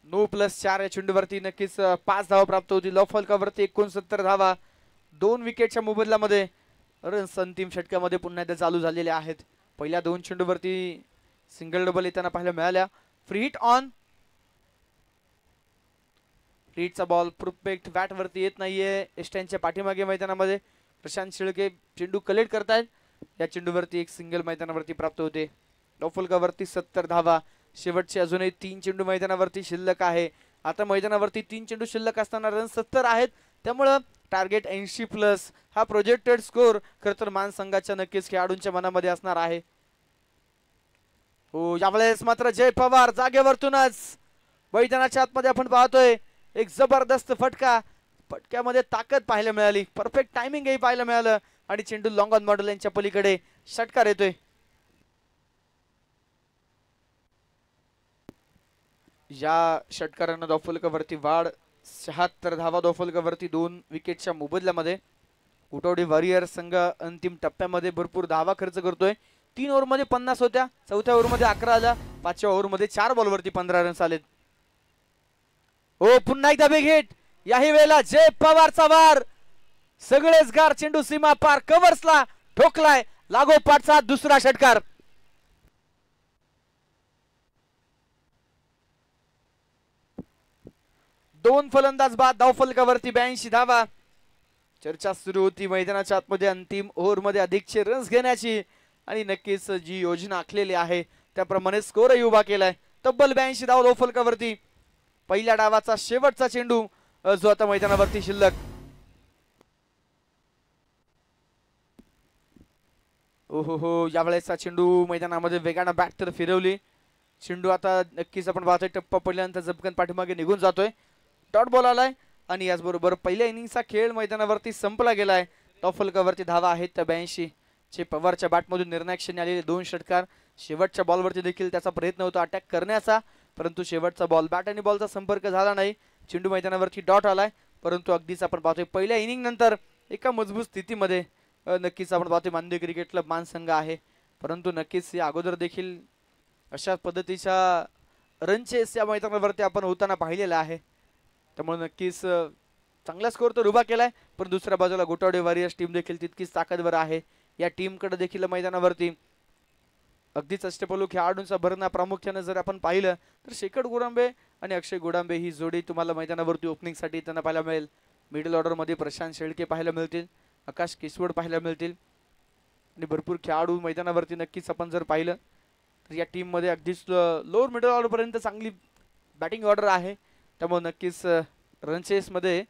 नो +4 या चेंडूवरती नक्कीच 5 धावा प्राप्त होती. लॉ फलकावरती 69 धावा 2 विकेटच्या मोबदल्यामध्ये रन्स अंतिम षटकामध्ये पुन्हा एकदा चालू झालेले आहेत. पहिल्या 2 चेंडूवरती सिंगल डबल येताना पाहायला मिळाल्या. Free hit on. फ्रीटचा बॉल परफेक्ट बॅट वरती येत नाहीये. एस्टॅनच्या पाठीमागे मैदानामध्ये प्रशांत शिळके चेंडू कलेक्ट करतायत. या चेंडूवरती एक सिंगल मैदानावरती प्राप्त होते. लॉ फलकावरती 70 धावा. शेवटचे अजूनही 3 चेंडू मैदानावरती शिल्लक आहे. आता मैदानावरती 3 चेंडू शिल्लक असताना रन 70 आहेत. त्यामुळे टार्गेट 80+ हा प्रोजेक्टेड स्कोर खरं तर मान संघाच्या नक्कीच खेळाडूंच्या मनामध्ये असणार आहे. हो यावेळेस मात्र जय पवार जागेवरतूनच मैदानाच्या आतमध्ये आपण पाहतोय एक जबरदस्त फटका. फटक्यामध्ये ताकद पाहायला मिळाली. परफेक्ट टायमिंग ही पाहायला मिळालं आणि चेंडू लॉंग ऑन मॉडेल यांच्या पलीकडे षटकार येतोय. या षटकारानं धावफलकावरती वाढ 76 धावा धावफलकावरती 2 विकेटच्या मोबदल्यामध्ये. गोटावडे वॉरियर संघ अंतिम टप्प्यामध्ये भरपूर धावा खर्च करतोय. 3 ओव्हरमध्ये 50 होत्या. चौथ्या ओव्हरमध्ये 11 आल्या. 5व्या ओव्हरमध्ये 4 बॉलवरती 15 रन्स आलेत. हो पुन्हा एकदा बिग हिट. याही वेळेला जय पवारचा वार. सगळेच गार चेंडू सीमा पार कव्हर्सला ठोकलाय. लागोपाठचा दुसरा षटकार. दोन फलंदाज बाद धावफलकावरती 82 धावा. चर्चा सुरू होती मैदानाच्या आतमध्ये अंतिम ओव्हरमध्ये अधिकचे रन्स घेण्याची आणि नक्कीच जी योजना आखलेली आहे त्याप्रमाणे स्कोरही उभा केलाय. तब्बल 82 धावा धावफलकावरती. पहिल्या डावाचा शेवटचा चेंडू जो आता मैदानावरती शिल्लक. ओहो यावेळेसचा चेंडू मैदानामध्ये वेगाने बॅट तर फिरवली. चेंडू आता नक्कीच आपण पाहतोय टप्पा पडल्यानंतर झपकन पाठीमागे निघून जातोय. डॉट बॉल आलाय आणि याचबरोबर पहिल्या इनिंगचा खेळ मैदानावरती संपला गेलाय. टॉफलकावरती धावा आहेत त्या 82. चे पवारच्या बॅटमधून निर्णायक क्षणी आलेले 2 षटकार. शेवटच्या बॉलवरती देखील त्याचा प्रयत्न होता अटॅक करण्याचा परंतु शेवटचा बॉल बॅट आणि बॉलचा संपर्क झाला नाही. चेंडू मैदानावरती डॉट आलाय परंतु अगदीच आपण पाहतोय पहिल्या इनिंग नंतर एका मजबूत स्थितीमध्ये नक्कीच आपण पाहतोय मानदेव क्रिकेट क्लब मानसंघ आहे. परंतु नक्कीच या अगोदर देखील अशा पद्धतीच्या रनचेस या मैदानावरती आपण होताना पाहिलेला आहे. त्यामुळे नक्कीच चांगला स्कोर तर उभा केलाय पण दुसऱ्या बाजूला गोटावडे वॉरियर्स टीम देखील तितकीच ताकदवर आहे. या टीमकडे देखील मैदानावरती अगदीच अष्टपैलू खेळाडूंचा भरणा प्रामुख्याने जर आपण पाहिलं तर शेखर गोडांबे आणि अक्षय गोडांबे ही जोडी तुम्हाला मैदानावरती ओपनिंगसाठी त्यांना पाहायला मिळेल. मिडल ऑर्डरमध्ये प्रशांत शेळके पाहायला मिळतील. आकाश केसवड पाहायला मिळतील आणि भरपूर खेळाडू मैदानावरती नक्कीच आपण जर पाहिलं तर या टीममध्ये अगदीच लोअर मिडल ऑर्डरपर्यंत चांगली बॅटिंग ऑर्डर आहे. त्यामुळे नक्कीच रनचेसमध्ये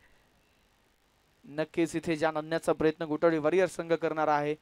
नक्कीच इथे जान आणण्याचा प्रयत्न गोटावडे वॉरियर संघ करणार आहे.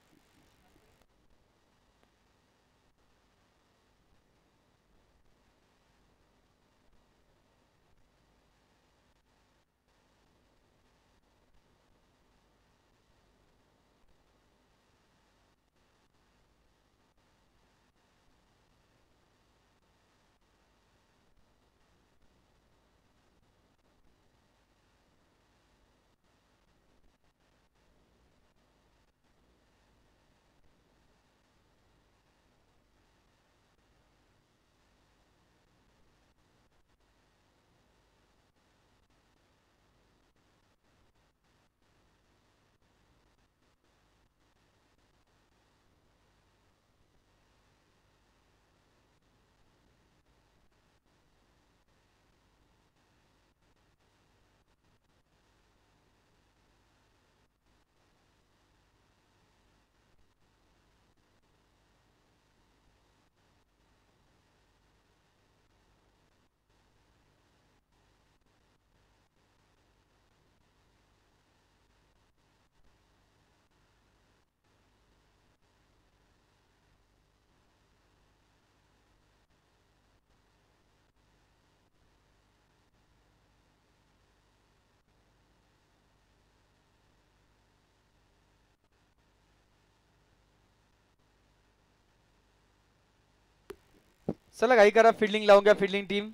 चला घाई करा, फिल्डिंग लावून घ्या फिल्डिंग टीम.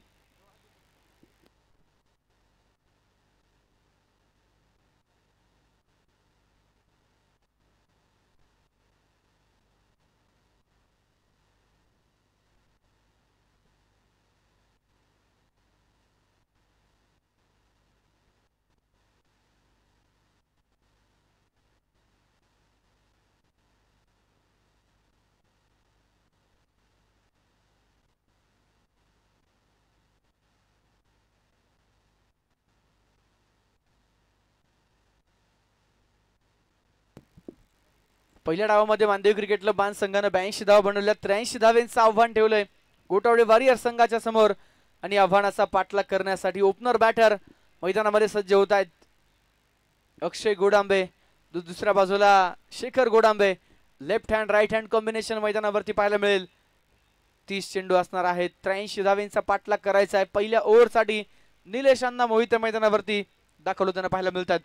पहिल्या डावामध्ये मानदेव क्रिकेट क्लब बाण संघानं 82 धावा बनवल्या. 83 धावेंचं आव्हान ठेवलंय गोटावडे वॉरियर संघाच्या समोर आणि आव्हानाचा पाठलाग करण्यासाठी ओपनर बॅटर मैदानामध्ये सज्ज होत आहेत. अक्षय गोडांबे, दुसऱ्या बाजूला Shekhar Godambe. Left hand right hand combination मैदानावरती पाहायला मिळेल. 30 चेंडू असणार आहेत. 83 धावेंचा पाठलाग करायचा आहे. पहिल्या ओव्हरसाठी निलेश अण्णा मोहिते मैदानावरती दाखल होताना पाहायला मिळतात.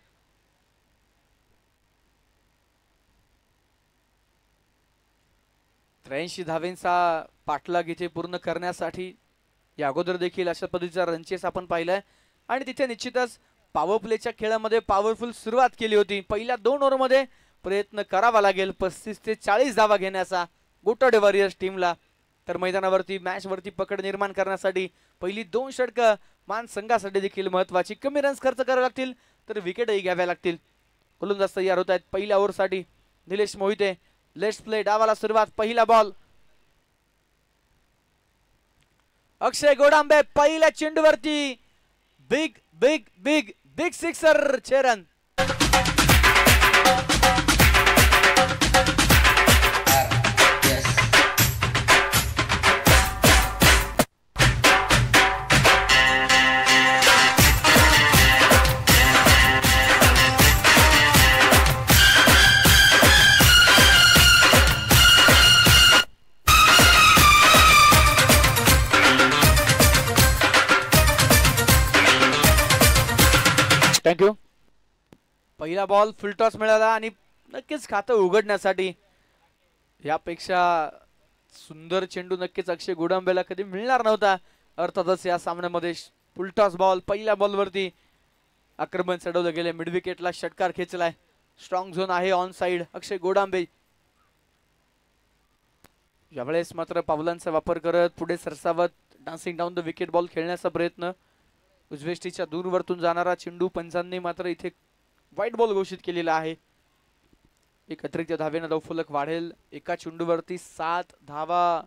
त्र्याऐंशी धावेंचा पाठलाग इथे पूर्ण करण्यासाठी या अगोदर देखील अशा पद्धतीचा रनचेस आपण पाहिलाय आणि तिथे निश्चितच पॉवर प्लेच्या खेळामध्ये पॉवरफुल सुरुवात केली होती. पहिल्या 2 ओव्हरमध्ये प्रयत्न करावा लागेल 35 ते 40 धावा घेण्याचा गोटावडे वॉरियर्स टीमला. तर मैदानावरती मॅच वरती पकड निर्माण करण्यासाठी पहिली 2 षटकं मान संघासाठी देखील महत्वाची. कमी रन्स खर्च करावे लागतील तर विकेटही घ्याव्या लागतील. गोलंदाज तयार होत आहेत. पहिल्या ओव्हरसाठी निलेश मोहिते. लेट्स प्ले डावाला सुरुवात. पहिला बॉल. अक्षय गोडांबे पहिल्या चेंडूवरती big big big big sixer. 6 run. Thank you. पहिला बॉल फुलटॉस मिळाला आणि नक्कीच खातं उघडण्यासाठी यापेक्षा सुंदर चेंडू नक्कीच अक्षय गोडांबेला कधी मिळणार नव्हता. अर्थातच या सामन्यामध्ये फुलटॉस बॉल पहिल्या बॉलवरती आक्रमण चढवलं गेले. मिड विकेटला षटकार खेचलाय. स्ट्रॉंग झोन आहे ऑन साइड. अक्षय गोडांबे यावेळेस मात्र पावलांचा वापर करत पुढे सरसावत dancing down the wicket ball खेळण्याचा प्रयत्न. उजवेष्टीच्या दूरवरतून जाणारा चेंडू पंचांनी मात्र इथे वाईट बॉल घोषित केलेला आहे. एक अतिरिक्त धावेनं धावफलक वाढेल. एका चेंडूवरती 7 धावा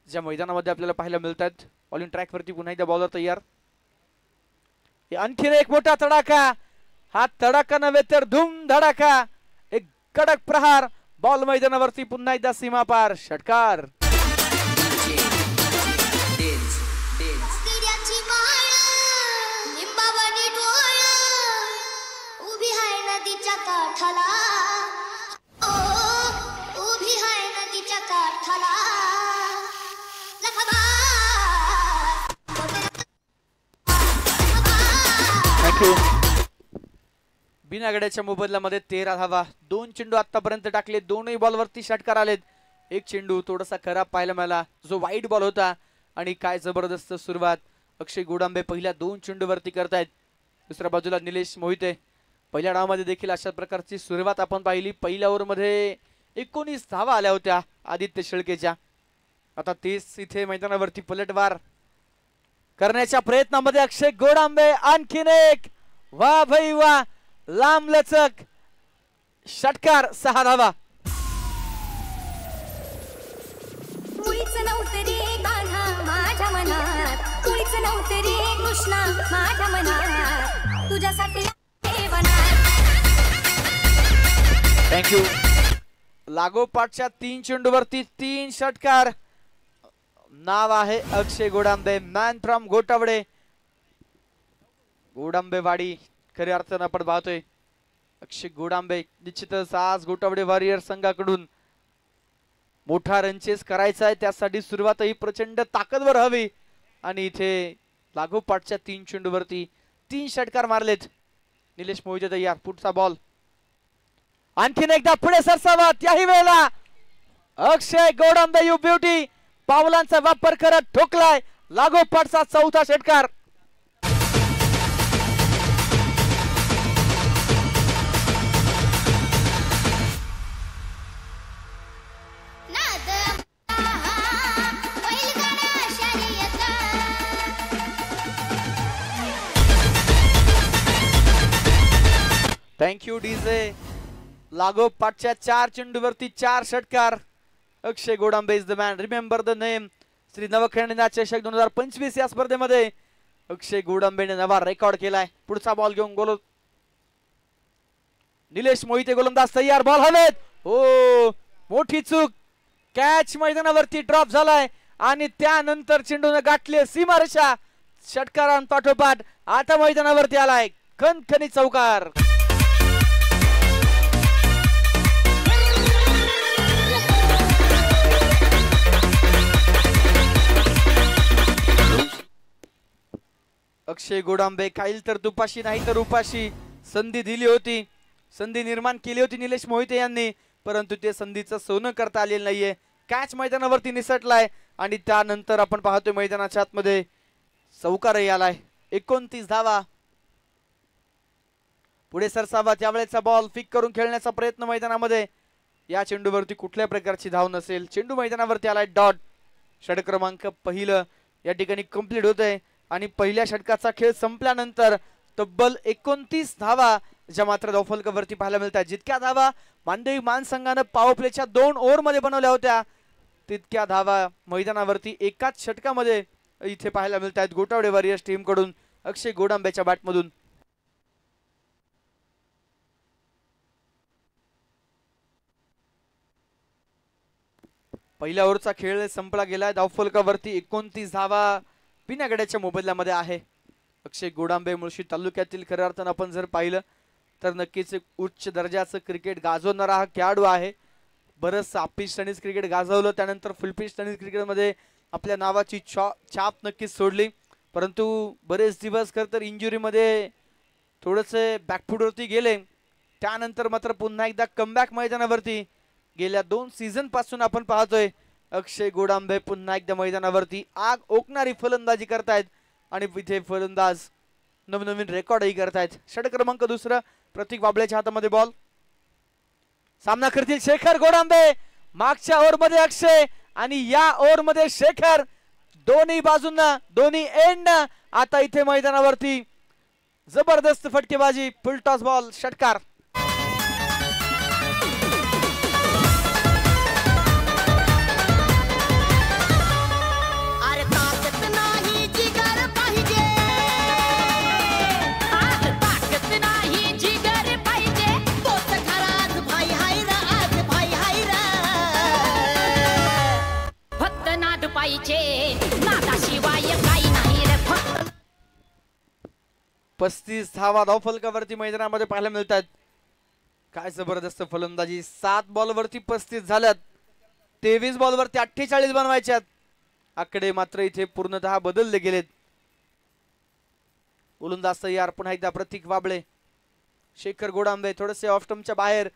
ज्या मैदानामध्ये आपल्याला पाहायला मिळतात. बॉलिंग ट्रॅक वरती पुन्हा एकदा बॉलर तयार. आणखीन एक मोठा तडाखा. हा तडाखा नव्हे तर धूम धडाका. एक कडक प्रहार. बॉल मैदानावरती पुन्हा एकदा सीमा पार. षटकार. बिनागड्याच्या मोबदल्यामध्ये 13 धावा. 2 चेंडू आतापर्यंत टाकले. दोनही बॉलवरती षटकार आलेत. एक चेंडू थोडासा खराब पाहायला मिळाला जो वाईट बॉल होता. आणि काय जबरदस्त सुरुवात अक्षय गोडांबे पहिल्या 2 चेंडूवरती करतायत. दुसऱ्या बाजूला निलेश मोहिते. पहिल्या डावामध्ये देखील अशा प्रकारची सुरुवात आपण पाहिली. पहिल्या ओव्हरमध्ये 19 धावा आल्या होत्या आदित्य शेळकेच्या. आता 30 इथे मैदानावरती पलटवार करण्याच्या प्रयत्नामध्ये अक्षय गोडांबे. आणखीन एक. वा भाई वा. लांब लचक षटकार. 6 धावा. मुळीच नव्हतं रे गाणा माझ्या मनात. मुळीच नव्हतं रे कृष्णा माझ्या मनात. तुझ्यासाठी थँक्यू. लागोपाठच्या 3 चेंडूवरती 3 षटकार. नाव आहे अक्षय गोडांबे. Man from गोटावडे. गोडांबेवाडी खऱ्या अर्थानं आपण पाहतोय. अक्षय गोडांबे निश्चितच आज गोटावडे वॉरियर संघाकडून मोठा रनचेस करायचा आहे. त्यासाठी सुरुवातही प्रचंड ताकदवर हवी आणि इथे लागोपाठच्या 3 चेंडूवरती 3 षटकार मारलेत. निलेश मोहिते तयार. पुढचा बॉल. आणखीन एकदा पुढे सरसावत. याही वेळेला अक्षय गोडांबे यू ब्युटी पावलांचा वापर करत ठोकलाय लागोपाठचा चौथा षटकार. Thank you DJ. लागोपाठच्या 4 चेंडूवरती 4 षटकार. Akshay Godambe is the man. Remember the name. Shri नवखंडना चषक 2025 या स्पर्धेमध्ये अक्षय गोडांबेने नवा रेकॉर्ड केलाय. पुढचा बॉल घेऊन गोल निलेश मोहिते गोलंदाज तयार. बॉल हवेत. हो, मोठी चूक. कॅच मैदानावरती ड्रॉप झालाय आणि त्यानंतर चेंडूने गाठले सीमारेषा. षटकारांपाठोपाठ आता मैदानावरती आलाय खणखणी चौकार. अक्षय गोडांबे काही तर तुपाशी नाही तर उपाशी संधी दिली होती, संधी निर्माण केली होती निलेश मोहिते यांनी, परंतु ते संधीचं सोनं करता आलेलं नाहीये. कॅच मैदानावरती निसटलाय आणि त्यानंतर आपण पाहतोय मैदानाच्या आतमध्ये चौकारही आलाय. 29 धावा. पुढे सरसावा. त्यावेळेचा बॉल फिक करून खेळण्याचा प्रयत्न मैदानामध्ये. या चेंडूवरती कुठल्या प्रकारची धाव नसेल. चेंडू मैदानावरती आलाय. डॉट. षटक क्रमांक पहिलं या ठिकाणी कंप्लीट होतंय आणि पहिल्या षटकाचा खेळ संपल्यानंतर तब्बल 29 धावा ज्या मात्र धावफलकावरती पाहायला मिळतात. जितक्या धावा मानदेवी मानसंघानं पॉवर प्लेच्या 2 ओव्हरमध्ये बनवल्या होत्या तितक्या धावा मैदानावरती एकाच षटकामध्ये इथे पाहायला मिळतात गोटावडे वॉरियर्स टीम कडून अक्षय गोडांबेच्या बॅटमधून. पहिल्या ओव्हरचा खेळ संपला गेलाय. धावफलकावरती 29 धावा पिनागड्याच्या मोबदल्यामध्ये आहे. अक्षय गोडांबे मुळशी तालुक्यातील खऱ्या अर्थानं आपण जर पाहिलं तर नक्कीच एक उच्च दर्जाचं क्रिकेट गाजवणारा हा खेळाडू आहे. बरंच हाफपिच टेनिस क्रिकेट गाजवलं, त्यानंतर फुलपिच टेनिस क्रिकेटमध्ये आपल्या नावाची छाप नक्कीच सोडली, परंतु बरेच दिवस खरं तर इंजुरीमध्ये थोडेसे बॅकफूटवरती गेले. त्यानंतर मात्र पुन्हा एकदा कमबॅक मैदानावरती गेल्या 2 सीझन पासून आपण पाहतोय अक्षय गोडांबे पुन्हा एकदा मैदानावरती आग ओकणारी फलंदाजी करतायत आणि इथे फलंदाज नवनवीन रेकॉर्डही करतायत. षटक क्रमांक 2 प्रतीक बाबळेच्या हातामध्ये बॉल. सामना करतील शेखर गोडांबे. मागच्या ओव्हरमध्ये अक्षय आणि या ओव्हरमध्ये शेखर. दोन्ही बाजूंना दोन्ही एंडना आता इथे मैदानावरती जबरदस्त फटकेबाजी. फुल टॉस बॉल. षटकार. नाही. 35 धावा धावफलकावरती मैदानामध्ये पाहायला मिळतात. काय जबरदस्त फलंदाजी. 7 बॉलवरती 35 झाल्यात. 23 बॉलवरती 48 बनवायच्यात. आकडे मात्र इथे पूर्णतः बदलले गेलेत. गोलंदाज तयार. पुन्हा एकदा प्रतीक बाबळे. शेखर गोडांबे थोडेसे ऑफ स्टंपच्या बाहेर.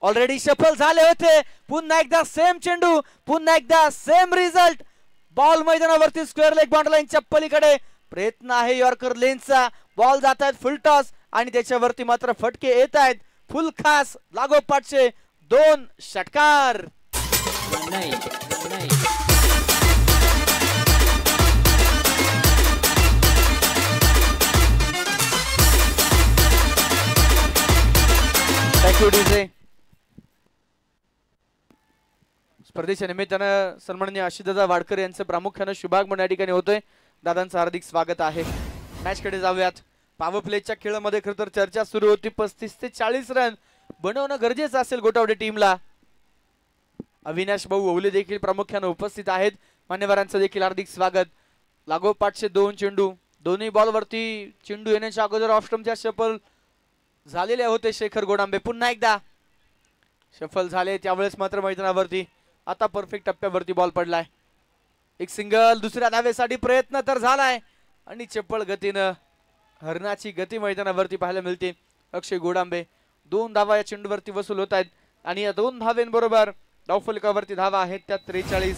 ऑलरेडी सफल झाले होते. पुन्हा एकदा सेम चेंडू, पुन्हा एकदा सेम रिझल्ट. बॉल मैदानावरती स्क्वेअर लेग बाउंड्री लाईनच्या पलीकडे. प्रयत्न आहे यॉर्कर लेनचा. बॉल जात आहेत फुल टॉस आणि त्याच्यावरती मात्र फटके येत आहेत. फुल खास लागोपाठचे 2 षटकार. Thank you DJ. स्पर्धेच्या निमित्तानं सन्माननीय आशिषदादा वाडकर यांचं प्रामुख्यानं शुभागमन या ठिकाणी होतोय. दादांचं हार्दिक स्वागत आहे. मॅच कडे जाऊयात. पॉवर प्लेच्या खेळामध्ये खरं तर चर्चा सुरू होती. 35 ते 40 रन बनवणं गरजेचं असेल गोटावडे टीमला. अविनाश भाऊ ओवले देखील प्रामुख्यानं उपस्थित आहेत. मान्यवरांचं देखील हार्दिक स्वागत. लागोपाठचे 2 चेंडू. दोन्ही बॉलवरती चेंडू येण्याच्या अगोदर ऑफ स्टंपच्या सफल झालेले होते शेखर गोडांबे. पुन्हा एकदा सफल झाले. त्यावेळेस मात्र मैदानावरती आता परफेक्ट टप्प्यावरती बॉल पडलाय. एक सिंगल. दुसऱ्या धावेसाठी प्रयत्न तर झालाय आणि चप्पल गतीनं हरणाची गती मैदानावरती पाहायला मिळते. अक्षय गोडांबे 2 धावा या चेंडूवरती वसूल होत आहेत आणि या 2 धावेंबरोबर धावफलकावरती धावा आहेत त्या 43.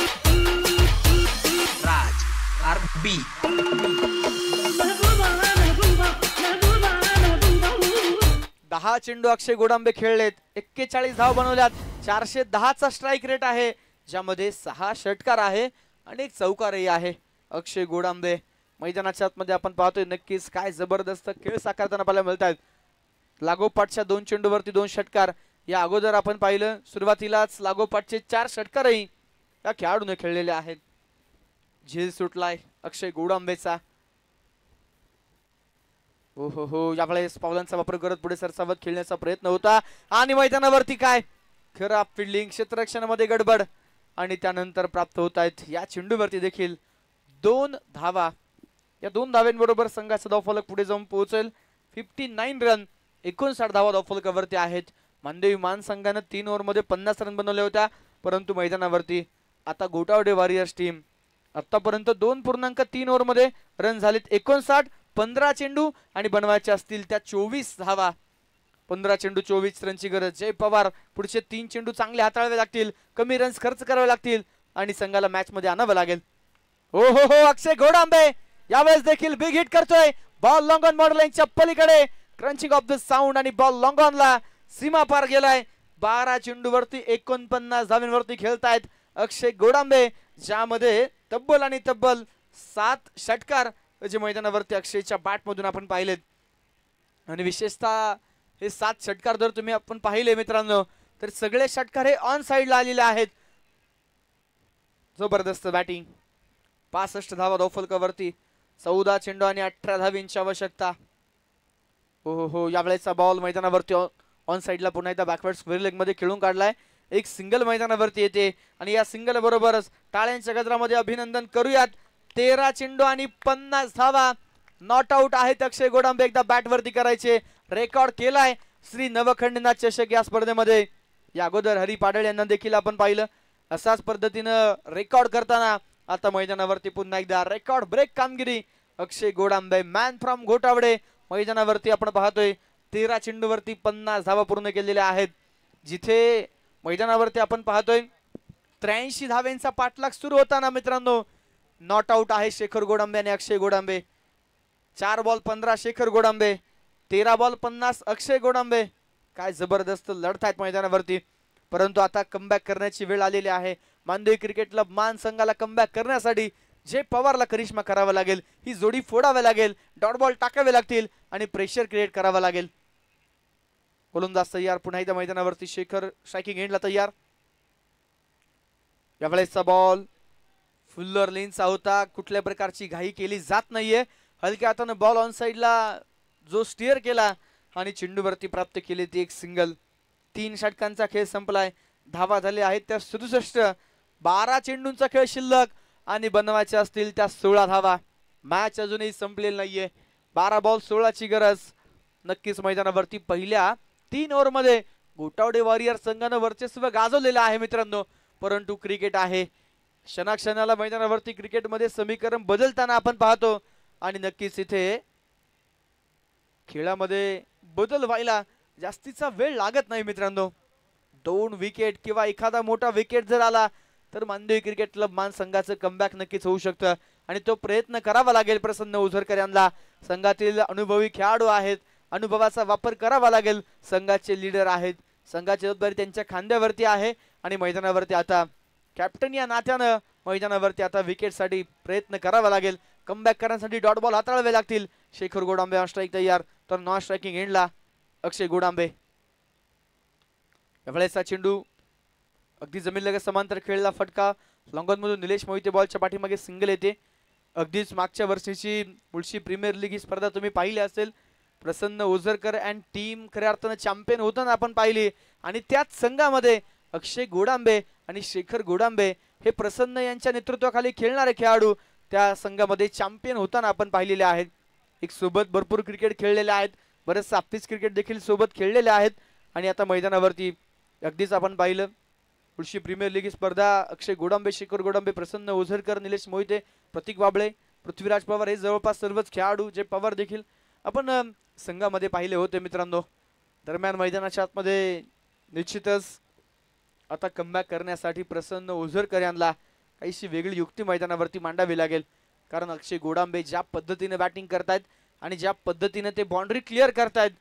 RB. दहा चेंडू अक्षय गोडांबे खेळलेत, 41 धाव बनवल्यात, 410चा स्ट्राइक रेट आहे, ज्यामध्ये 6 षटकार आहे आणि एक चौकारही आहे. अक्षय गोडांबे मैदानाच्या आतमध्ये आपण पाहतोय नक्कीच काय जबरदस्त खेळ साकारताना पाहायला मिळत आहेत. लागोपाठच्या 2 चेंडूवरती 2 षटकार. या अगोदर आपण पाहिलं सुरुवातीलाच लागोपाठचे 4 षटकारही या खेळाडूने खेळलेले आहेत. झील सुटलाय अक्षय गोडांबेचा. हो हो हो, यावेळेस पावलांचा वापर करत पुढे सरसावत खेळण्याचा प्रयत्न होता आणि मैदानावरती काय खराब फिल्डिंग, क्षेत्ररक्षणामध्ये गडबड आणि त्यानंतर प्राप्त होत आहेत या चेंडूवरती देखील 2 धावा. या 2 धाव्यांबरोबर संघाचा धावफलक पुढे जाऊन पोहोचेल. 59 रन, 59 धावा धावफलकावरती आहेत. मानदेवी मान संघानं 3 ओव्हरमध्ये 50 रन बनवल्या होत्या, परंतु मैदानावरती आता गोटावडे वॉरियर्स टीम आतापर्यंत 2.3 ओव्हरमध्ये रन झालेत 59. 15 चेंडू आणि बनवायचे असतील त्या 24 धावा. 15 चेंडू 24 रनची गरज. जय पवार पुढचे 3 चेंडू चांगले हाताळावे लागतील, कमी रन्स खर्च करावे लागतील आणि संघाला मॅच मध्ये आणावं लागेल. हो हो हो, अक्षय गोडांबे यावेळेस देखील बिग हिट करतोय. बॉल लॉंग ऑन बॉर्डर लाईनच्या पलीकडे, क्रंचिंग ऑफ द साऊंड आणि बॉल लॉंग ऑनला सीमा पार गेलाय. 12 चेंडूवरती 49 धावांवरती खेळतायत अक्षय गोडांबे, ज्यामध्ये तब्बल 7 षटकार जे मैदानावरती अक्षयच्या बॅट मधून आपण पाहिलेत. आणि विशेषतः हे 7 षटकार जर तुम्ही आपण पाहिले मित्रांनो तर सगळे षटकार हे ऑन साइडला आलेले आहेत. जबरदस्त बॅटिंग. 65 धावा धावफलकावरती, 14 चेंडू आणि 18 धावींची आवश्यकता. हो हो हो, यावेळेचा बॉल मैदानावरती ऑन साइडला पुन्हा एकदा बॅकवर्ड स्क्वेअर लेग मध्ये खेळून काढलाय. एक सिंगल मैदानावरती येते आणि या सिंगल बरोबरच टाळ्यांच्या गजरामध्ये अभिनंदन करूयात. 13 चेंडू आणि 50 धावा. नॉट आउट आहेत अक्षय गोडांबे. एकदा बॅट वरती करायचे रेकॉर्ड केलाय श्री नवखंडनाथ चषक या स्पर्धेमध्ये. या अगोदर हरी पाडळ यांना देखील आपण पाहिलं असाच पद्धतीनं रेकॉर्ड करताना. आता मैदानावरती पुन्हा एकदा रेकॉर्ड ब्रेक कामगिरी अक्षय गोडांबे, मॅन फ्रॉम घोटावडे. मैदानावरती आपण पाहतोय 13 चेंडूवरती 50 धावा पूर्ण केलेल्या आहेत. जिथे मैदानावरती आपण पाहतोय 83 धाव्यांचा पाठलाग सुरू होताना मित्रांनो नॉट आउट आहे शेखर गोडांबे आणि अक्षय गोडांबे. 4 बॉल 15 शेखर गोडांबे, 13 बॉल 50 अक्षय गोडांबे. काय जबरदस्त लढत आहेत मैदानावरती. परंतु आता कमबॅक करण्याची वेळ आलेली आहे. मानदेवी क्रिकेट क्लब मान संघाला कमबॅक करण्यासाठी जय पवारला करिश्मा करावा लागेल. ही जोडी फोडावी लागेल, डॉट बॉल टाकावे लागतील आणि प्रेशर क्रिएट करावा लागेल. गोलंदाज तयार, पुन्हा एकदा मैदानावरती शेखर स्ट्रायकिंग एंडला तयार. यावेळेसचा बॉल फुल्लर लेनचा होता. कुठल्या प्रकारची घाई केली जात नाहीये. हलक्या हाताने बॉल ऑन साइडला जो स्टिअर केला आणि चेंडूवरती प्राप्त केली ती एक सिंगल. 3 षटकांचा खेळ संपलाय. धावा झाले आहेत त्या 67. 12 चेंडूंचा खेळ शिल्लक आणि बनवायचे असतील त्या 16 धावा. मॅच अजूनही संपलेली नाहीये. 12 बॉल 16 ची गरज. नक्कीच मैदानावरती पहिल्या 3 ओव्हरमध्ये गोटावडे वॉरियर संघानं वर्चस्व गाजवलेलं आहे मित्रांनो. परंतु क्रिकेट आहे, क्षणाक्षणाला मैदानावरती क्रिकेटमध्ये समीकरण बदलताना आपण पाहतो आणि नक्कीच इथे खेळामध्ये बदल व्हायला जास्तीचा वेळ लागत नाही मित्रांनो. 2 विकेट किंवा एखादा मोठा विकेट जर आला तर मानदेवी क्रिकेट क्लब मान संघाचं कमबॅक नक्कीच होऊ शकतं आणि तो प्रयत्न करावा लागेल प्रसन्न ओझरकर यांना. संघातील अनुभवी खेळाडू आहेत, अनुभवाचा वापर करावा लागेल. संघाचे लीडर आहेत, संघाची जबाबदारी त्यांच्या खांद्यावरती आहे आणि मैदानावरती आता कॅप्टन या नात्यानं मैदानावरती आता विकेटसाठी प्रयत्न करावा लागेल. कमबॅक करण्यासाठी डॉट बॉल हाताळावे लागतील. शेखर गोडांबे ऑन स्ट्राइक तयार, तर नॉन स्ट्रायकिंग एंडला अक्षय गोडांबे. यावेळेचा चेंडू अगदी जमीनलगत समांतर खेळला फटका. लॉंगॉन मधून निलेश मोहिते बॉलच्या पाठीमागे सिंगल येते. अगदीच मागच्या वर्षीची मुळशी प्रीमियर लीग ही स्पर्धा तुम्ही पाहिली असेल. प्रसन्न ओझरकर अँड टीम खऱ्या अर्थानं चॅम्पियन होताना आपण पाहिली आणि त्याच संघामध्ये अक्षय गोडांबे आणि शेखर गोडांबे हे प्रसन्न यांच्या नेतृत्वाखाली खेळणारे खेळाडू त्या संघामध्ये चॅम्पियन होताना आपण पाहिलेले आहेत. एक सोबत भरपूर क्रिकेट खेळलेले आहेत, बरेचसे ऑफिस क्रिकेट देखील सोबत खेळलेले आहेत आणि आता मैदानावरती अगदीच आपण पाहिलं मुळशी प्रीमियर लीग स्पर्धा अक्षय गोडांबे, शेखर गोडांबे, प्रसन्न ओझरकर, निलेश मोहिते, प्रतीक वाबळे, पृथ्वीराज पवार हे जवळपास सर्वच खेळाडू जे पवार देखील आपण संघामध्ये पाहिले होते मित्रांनो. दरम्यान मैदानाच्या आतमध्ये निश्चितच आता कमबॅक करण्यासाठी प्रसन्न ओझरकर यांना काहीशी वेगळी युक्ती मैदानावरती मांडावी लागेल. कारण अक्षय गोडांबे ज्या पद्धतीने बॅटिंग करतायत आणि ज्या पद्धतीने ते बाउंड्री क्लिअर करतायत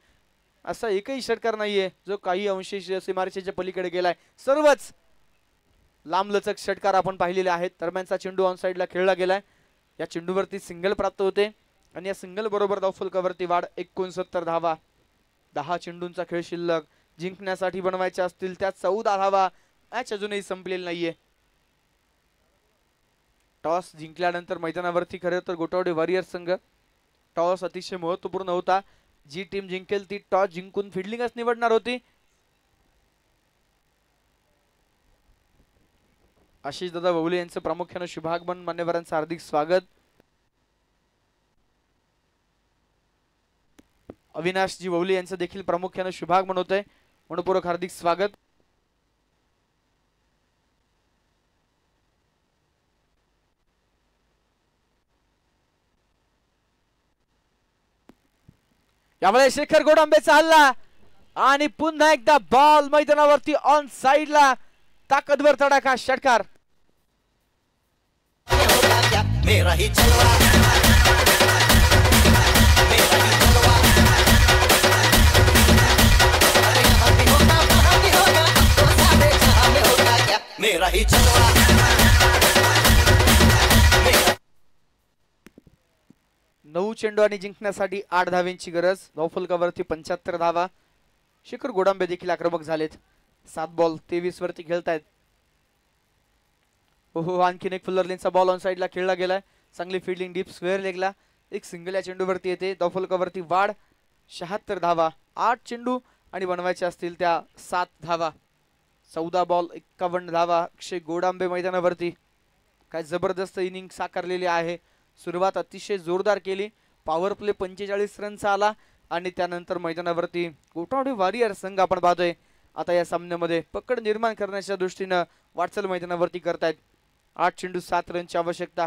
असा एकही षटकार नाहीये जो काही अंशी सीमारेषेच्या पलीकडे गेलाय. सर्वच लांबलचक षटकार आपण पाहिलेले आहेत. दरम्यानचा चेंडू ऑन साइडला खेळला गेलाय. या चेंडूवरती सिंगल प्राप्त होते आणि या सिंगल बरोबर धावफलकावरती वाढ 69 धावा. 10 चेंडूंचा खेळ शिल्लक. जिंकण्यासाठी बनवायच्या असतील त्या 14 धावा. मॅच अजूनही संपलेली नाहीये. टॉस जिंकल्यानंतर मैदानावरती खरं तर गोटावडे वॉरियर्स संघ टॉस अतिशय महत्वपूर्ण होता. जी टीम जिंकेल ती टॉस जिंकून फिल्डिंगच निवडणार होती. आशिष दादा वौले यांचं प्रामुख्याने शुभागमन. मान्यवरांचं हार्दिक स्वागत. अविनाश जी वौले यांचं देखील प्रामुख्याने शुभागमन होतंय. मनपूर्वक हार्दिक स्वागत. यामुळे शेखर गोडांबेचा हल्ला आणि पुन्हा एकदा बॉल मैदानावरती ऑन साइडला. ताकदवर तडाखा षटकार. मेरा ही चलवा मेरा ही चलवा अरे यहाँ भी होगा वहाँ भी होगा तो सारे जहाँ में होगा क्या मेरा ही चलवा. 9 चेंडू आणि जिंकण्यासाठी 8 धावांची गरज. धावफलकावरती 75 धावा. शेखर गोडांबे देखील आक्रमक झालेत. 7 बॉल 23 वरती खेळतायत. हो आणखीन एक फुल्लर लेनचा बॉल ऑन साइडला खेळला गेलाय. चांगली फिल्डिंग डीप स्क्वेअर लेगला. एक सिंगल या चेंडूवरती येते. धावफलकावरती वाढ 76 धावा. 8 चेंडू आणि बनवायचे असतील त्या 7 धावा. 14 बॉल 51 धावा. अक्षय गोडांबे मैदानावरती. काय जबरदस्त इनिंग साकारलेली आहे. सुरुवात अतिशय जोरदार केली. पॉवर प्ले 45 रनचा आला आणि त्यानंतर मैदानावरती गोटावडे वॉरियर संघ आपण पाहतोय आता या सामन्यामध्ये पकड निर्माण करण्याच्या दृष्टीने वाटचाल मैदानावरती करतायत. 8 चेंडू 7 रनची आवश्यकता.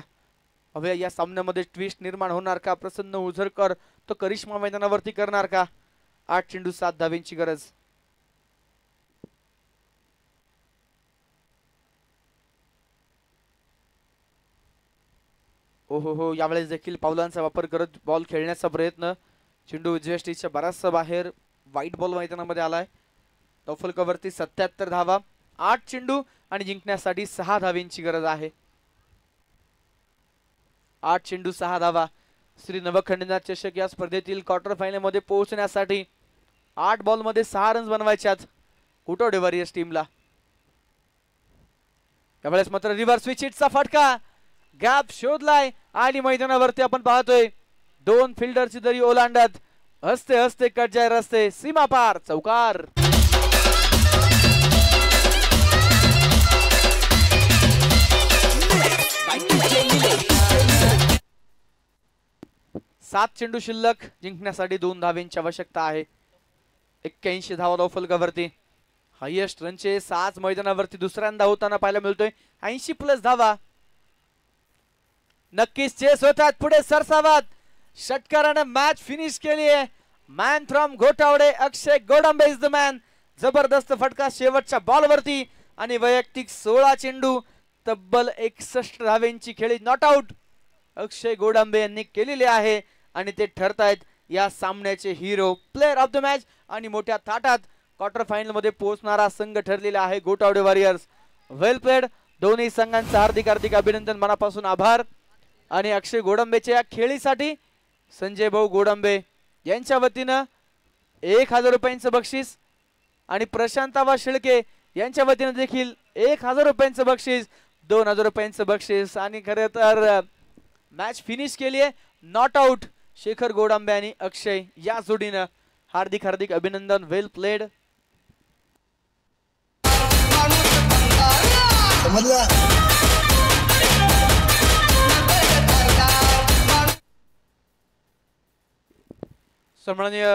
हवे या सामन्यामध्ये ट्विस्ट निर्माण होणार का? प्रसन्न उझरकर तो करिश्मा मैदानावरती करणार का? 8 चेंडू 7 धावांची गरज. हो यावेळेस देखील पावलांचा वापर करत बॉल खेळण्याचा प्रयत्न. चेंडू उजव्या बराचसा बाहेर. व्हाईट बॉल मैदानामध्ये आलाय. धावफलकावरती 77 धावा. 8 चेंडू आणि जिंकण्यासाठी 6 धावांची गरज आहे. 8 चेंडू 6 धावा. श्री नवखंडनाथ चषक या स्पर्धेतील क्वार्टर फायनल मध्ये पोहोचण्यासाठी 8 बॉल मध्ये 6 रन्स बनवायच्यात गोटावडे वॉरियर्स टीमला. यावेळेस मात्र रिव्हर्स स्विच हिटचा फटका. गॅप शोधलाय आणि मैदानावरती आपण पाहतोय 2 फिल्डरची दरी ओलांडत हसते हसते कट जाय रस्ते. सीमा पार चौकार. 7 चेंडू शिल्लक. जिंकण्यासाठी 2 धावांची आवश्यकता आहे. 81 धावा धावफलकावरती. हायेस्ट रनचे 6 मैदानावरती दुसऱ्यांदा होताना पाहायला मिळतोय. 80+ धावा. नक्कीच चेस होतात पुढे सरसावत. षटकाराने मॅच फिनिश केली आहे. Man from Gotawade Akshay Godambe is the man. जबरदस्त फटका शेवटच्या बॉलवरती आणि वैयक्तिक 16 चेंडू तब्बल 61 धावांची खेळी नॉट आउट अक्षय गोडांबे यांनी केलेले आहे आणि ते ठरतायत या सामन्याचे hero, player of the match आणि मोठ्या थाटात क्वार्टर फायनल मध्ये पोहोचणारा संघ ठरलेला आहे गोटावडे वॉरियर्स. वेल प्लेड. दोन्ही संघांचं हार्दिक हार्दिक अभिनंदन. मनापासून आभार. आणि अक्षय गोडांबेच्या या खेळीसाठी संजय भाऊ गोडांबे यांच्या वतीनं 1000 रुपयांचं बक्षीस आणि प्रशांताबा शेळके यांच्या वतीनं देखील 1000 रुपयांचं बक्षीस, 2000 रुपयांचं बक्षीस. आणि खरं तर मॅच फिनिश केली आहे नॉट आउट शेखर गोडांबे आणि अक्षय या जोडीनं. हार्दिक हार्दिक अभिनंदन. वेल प्लेड. सन्माननीय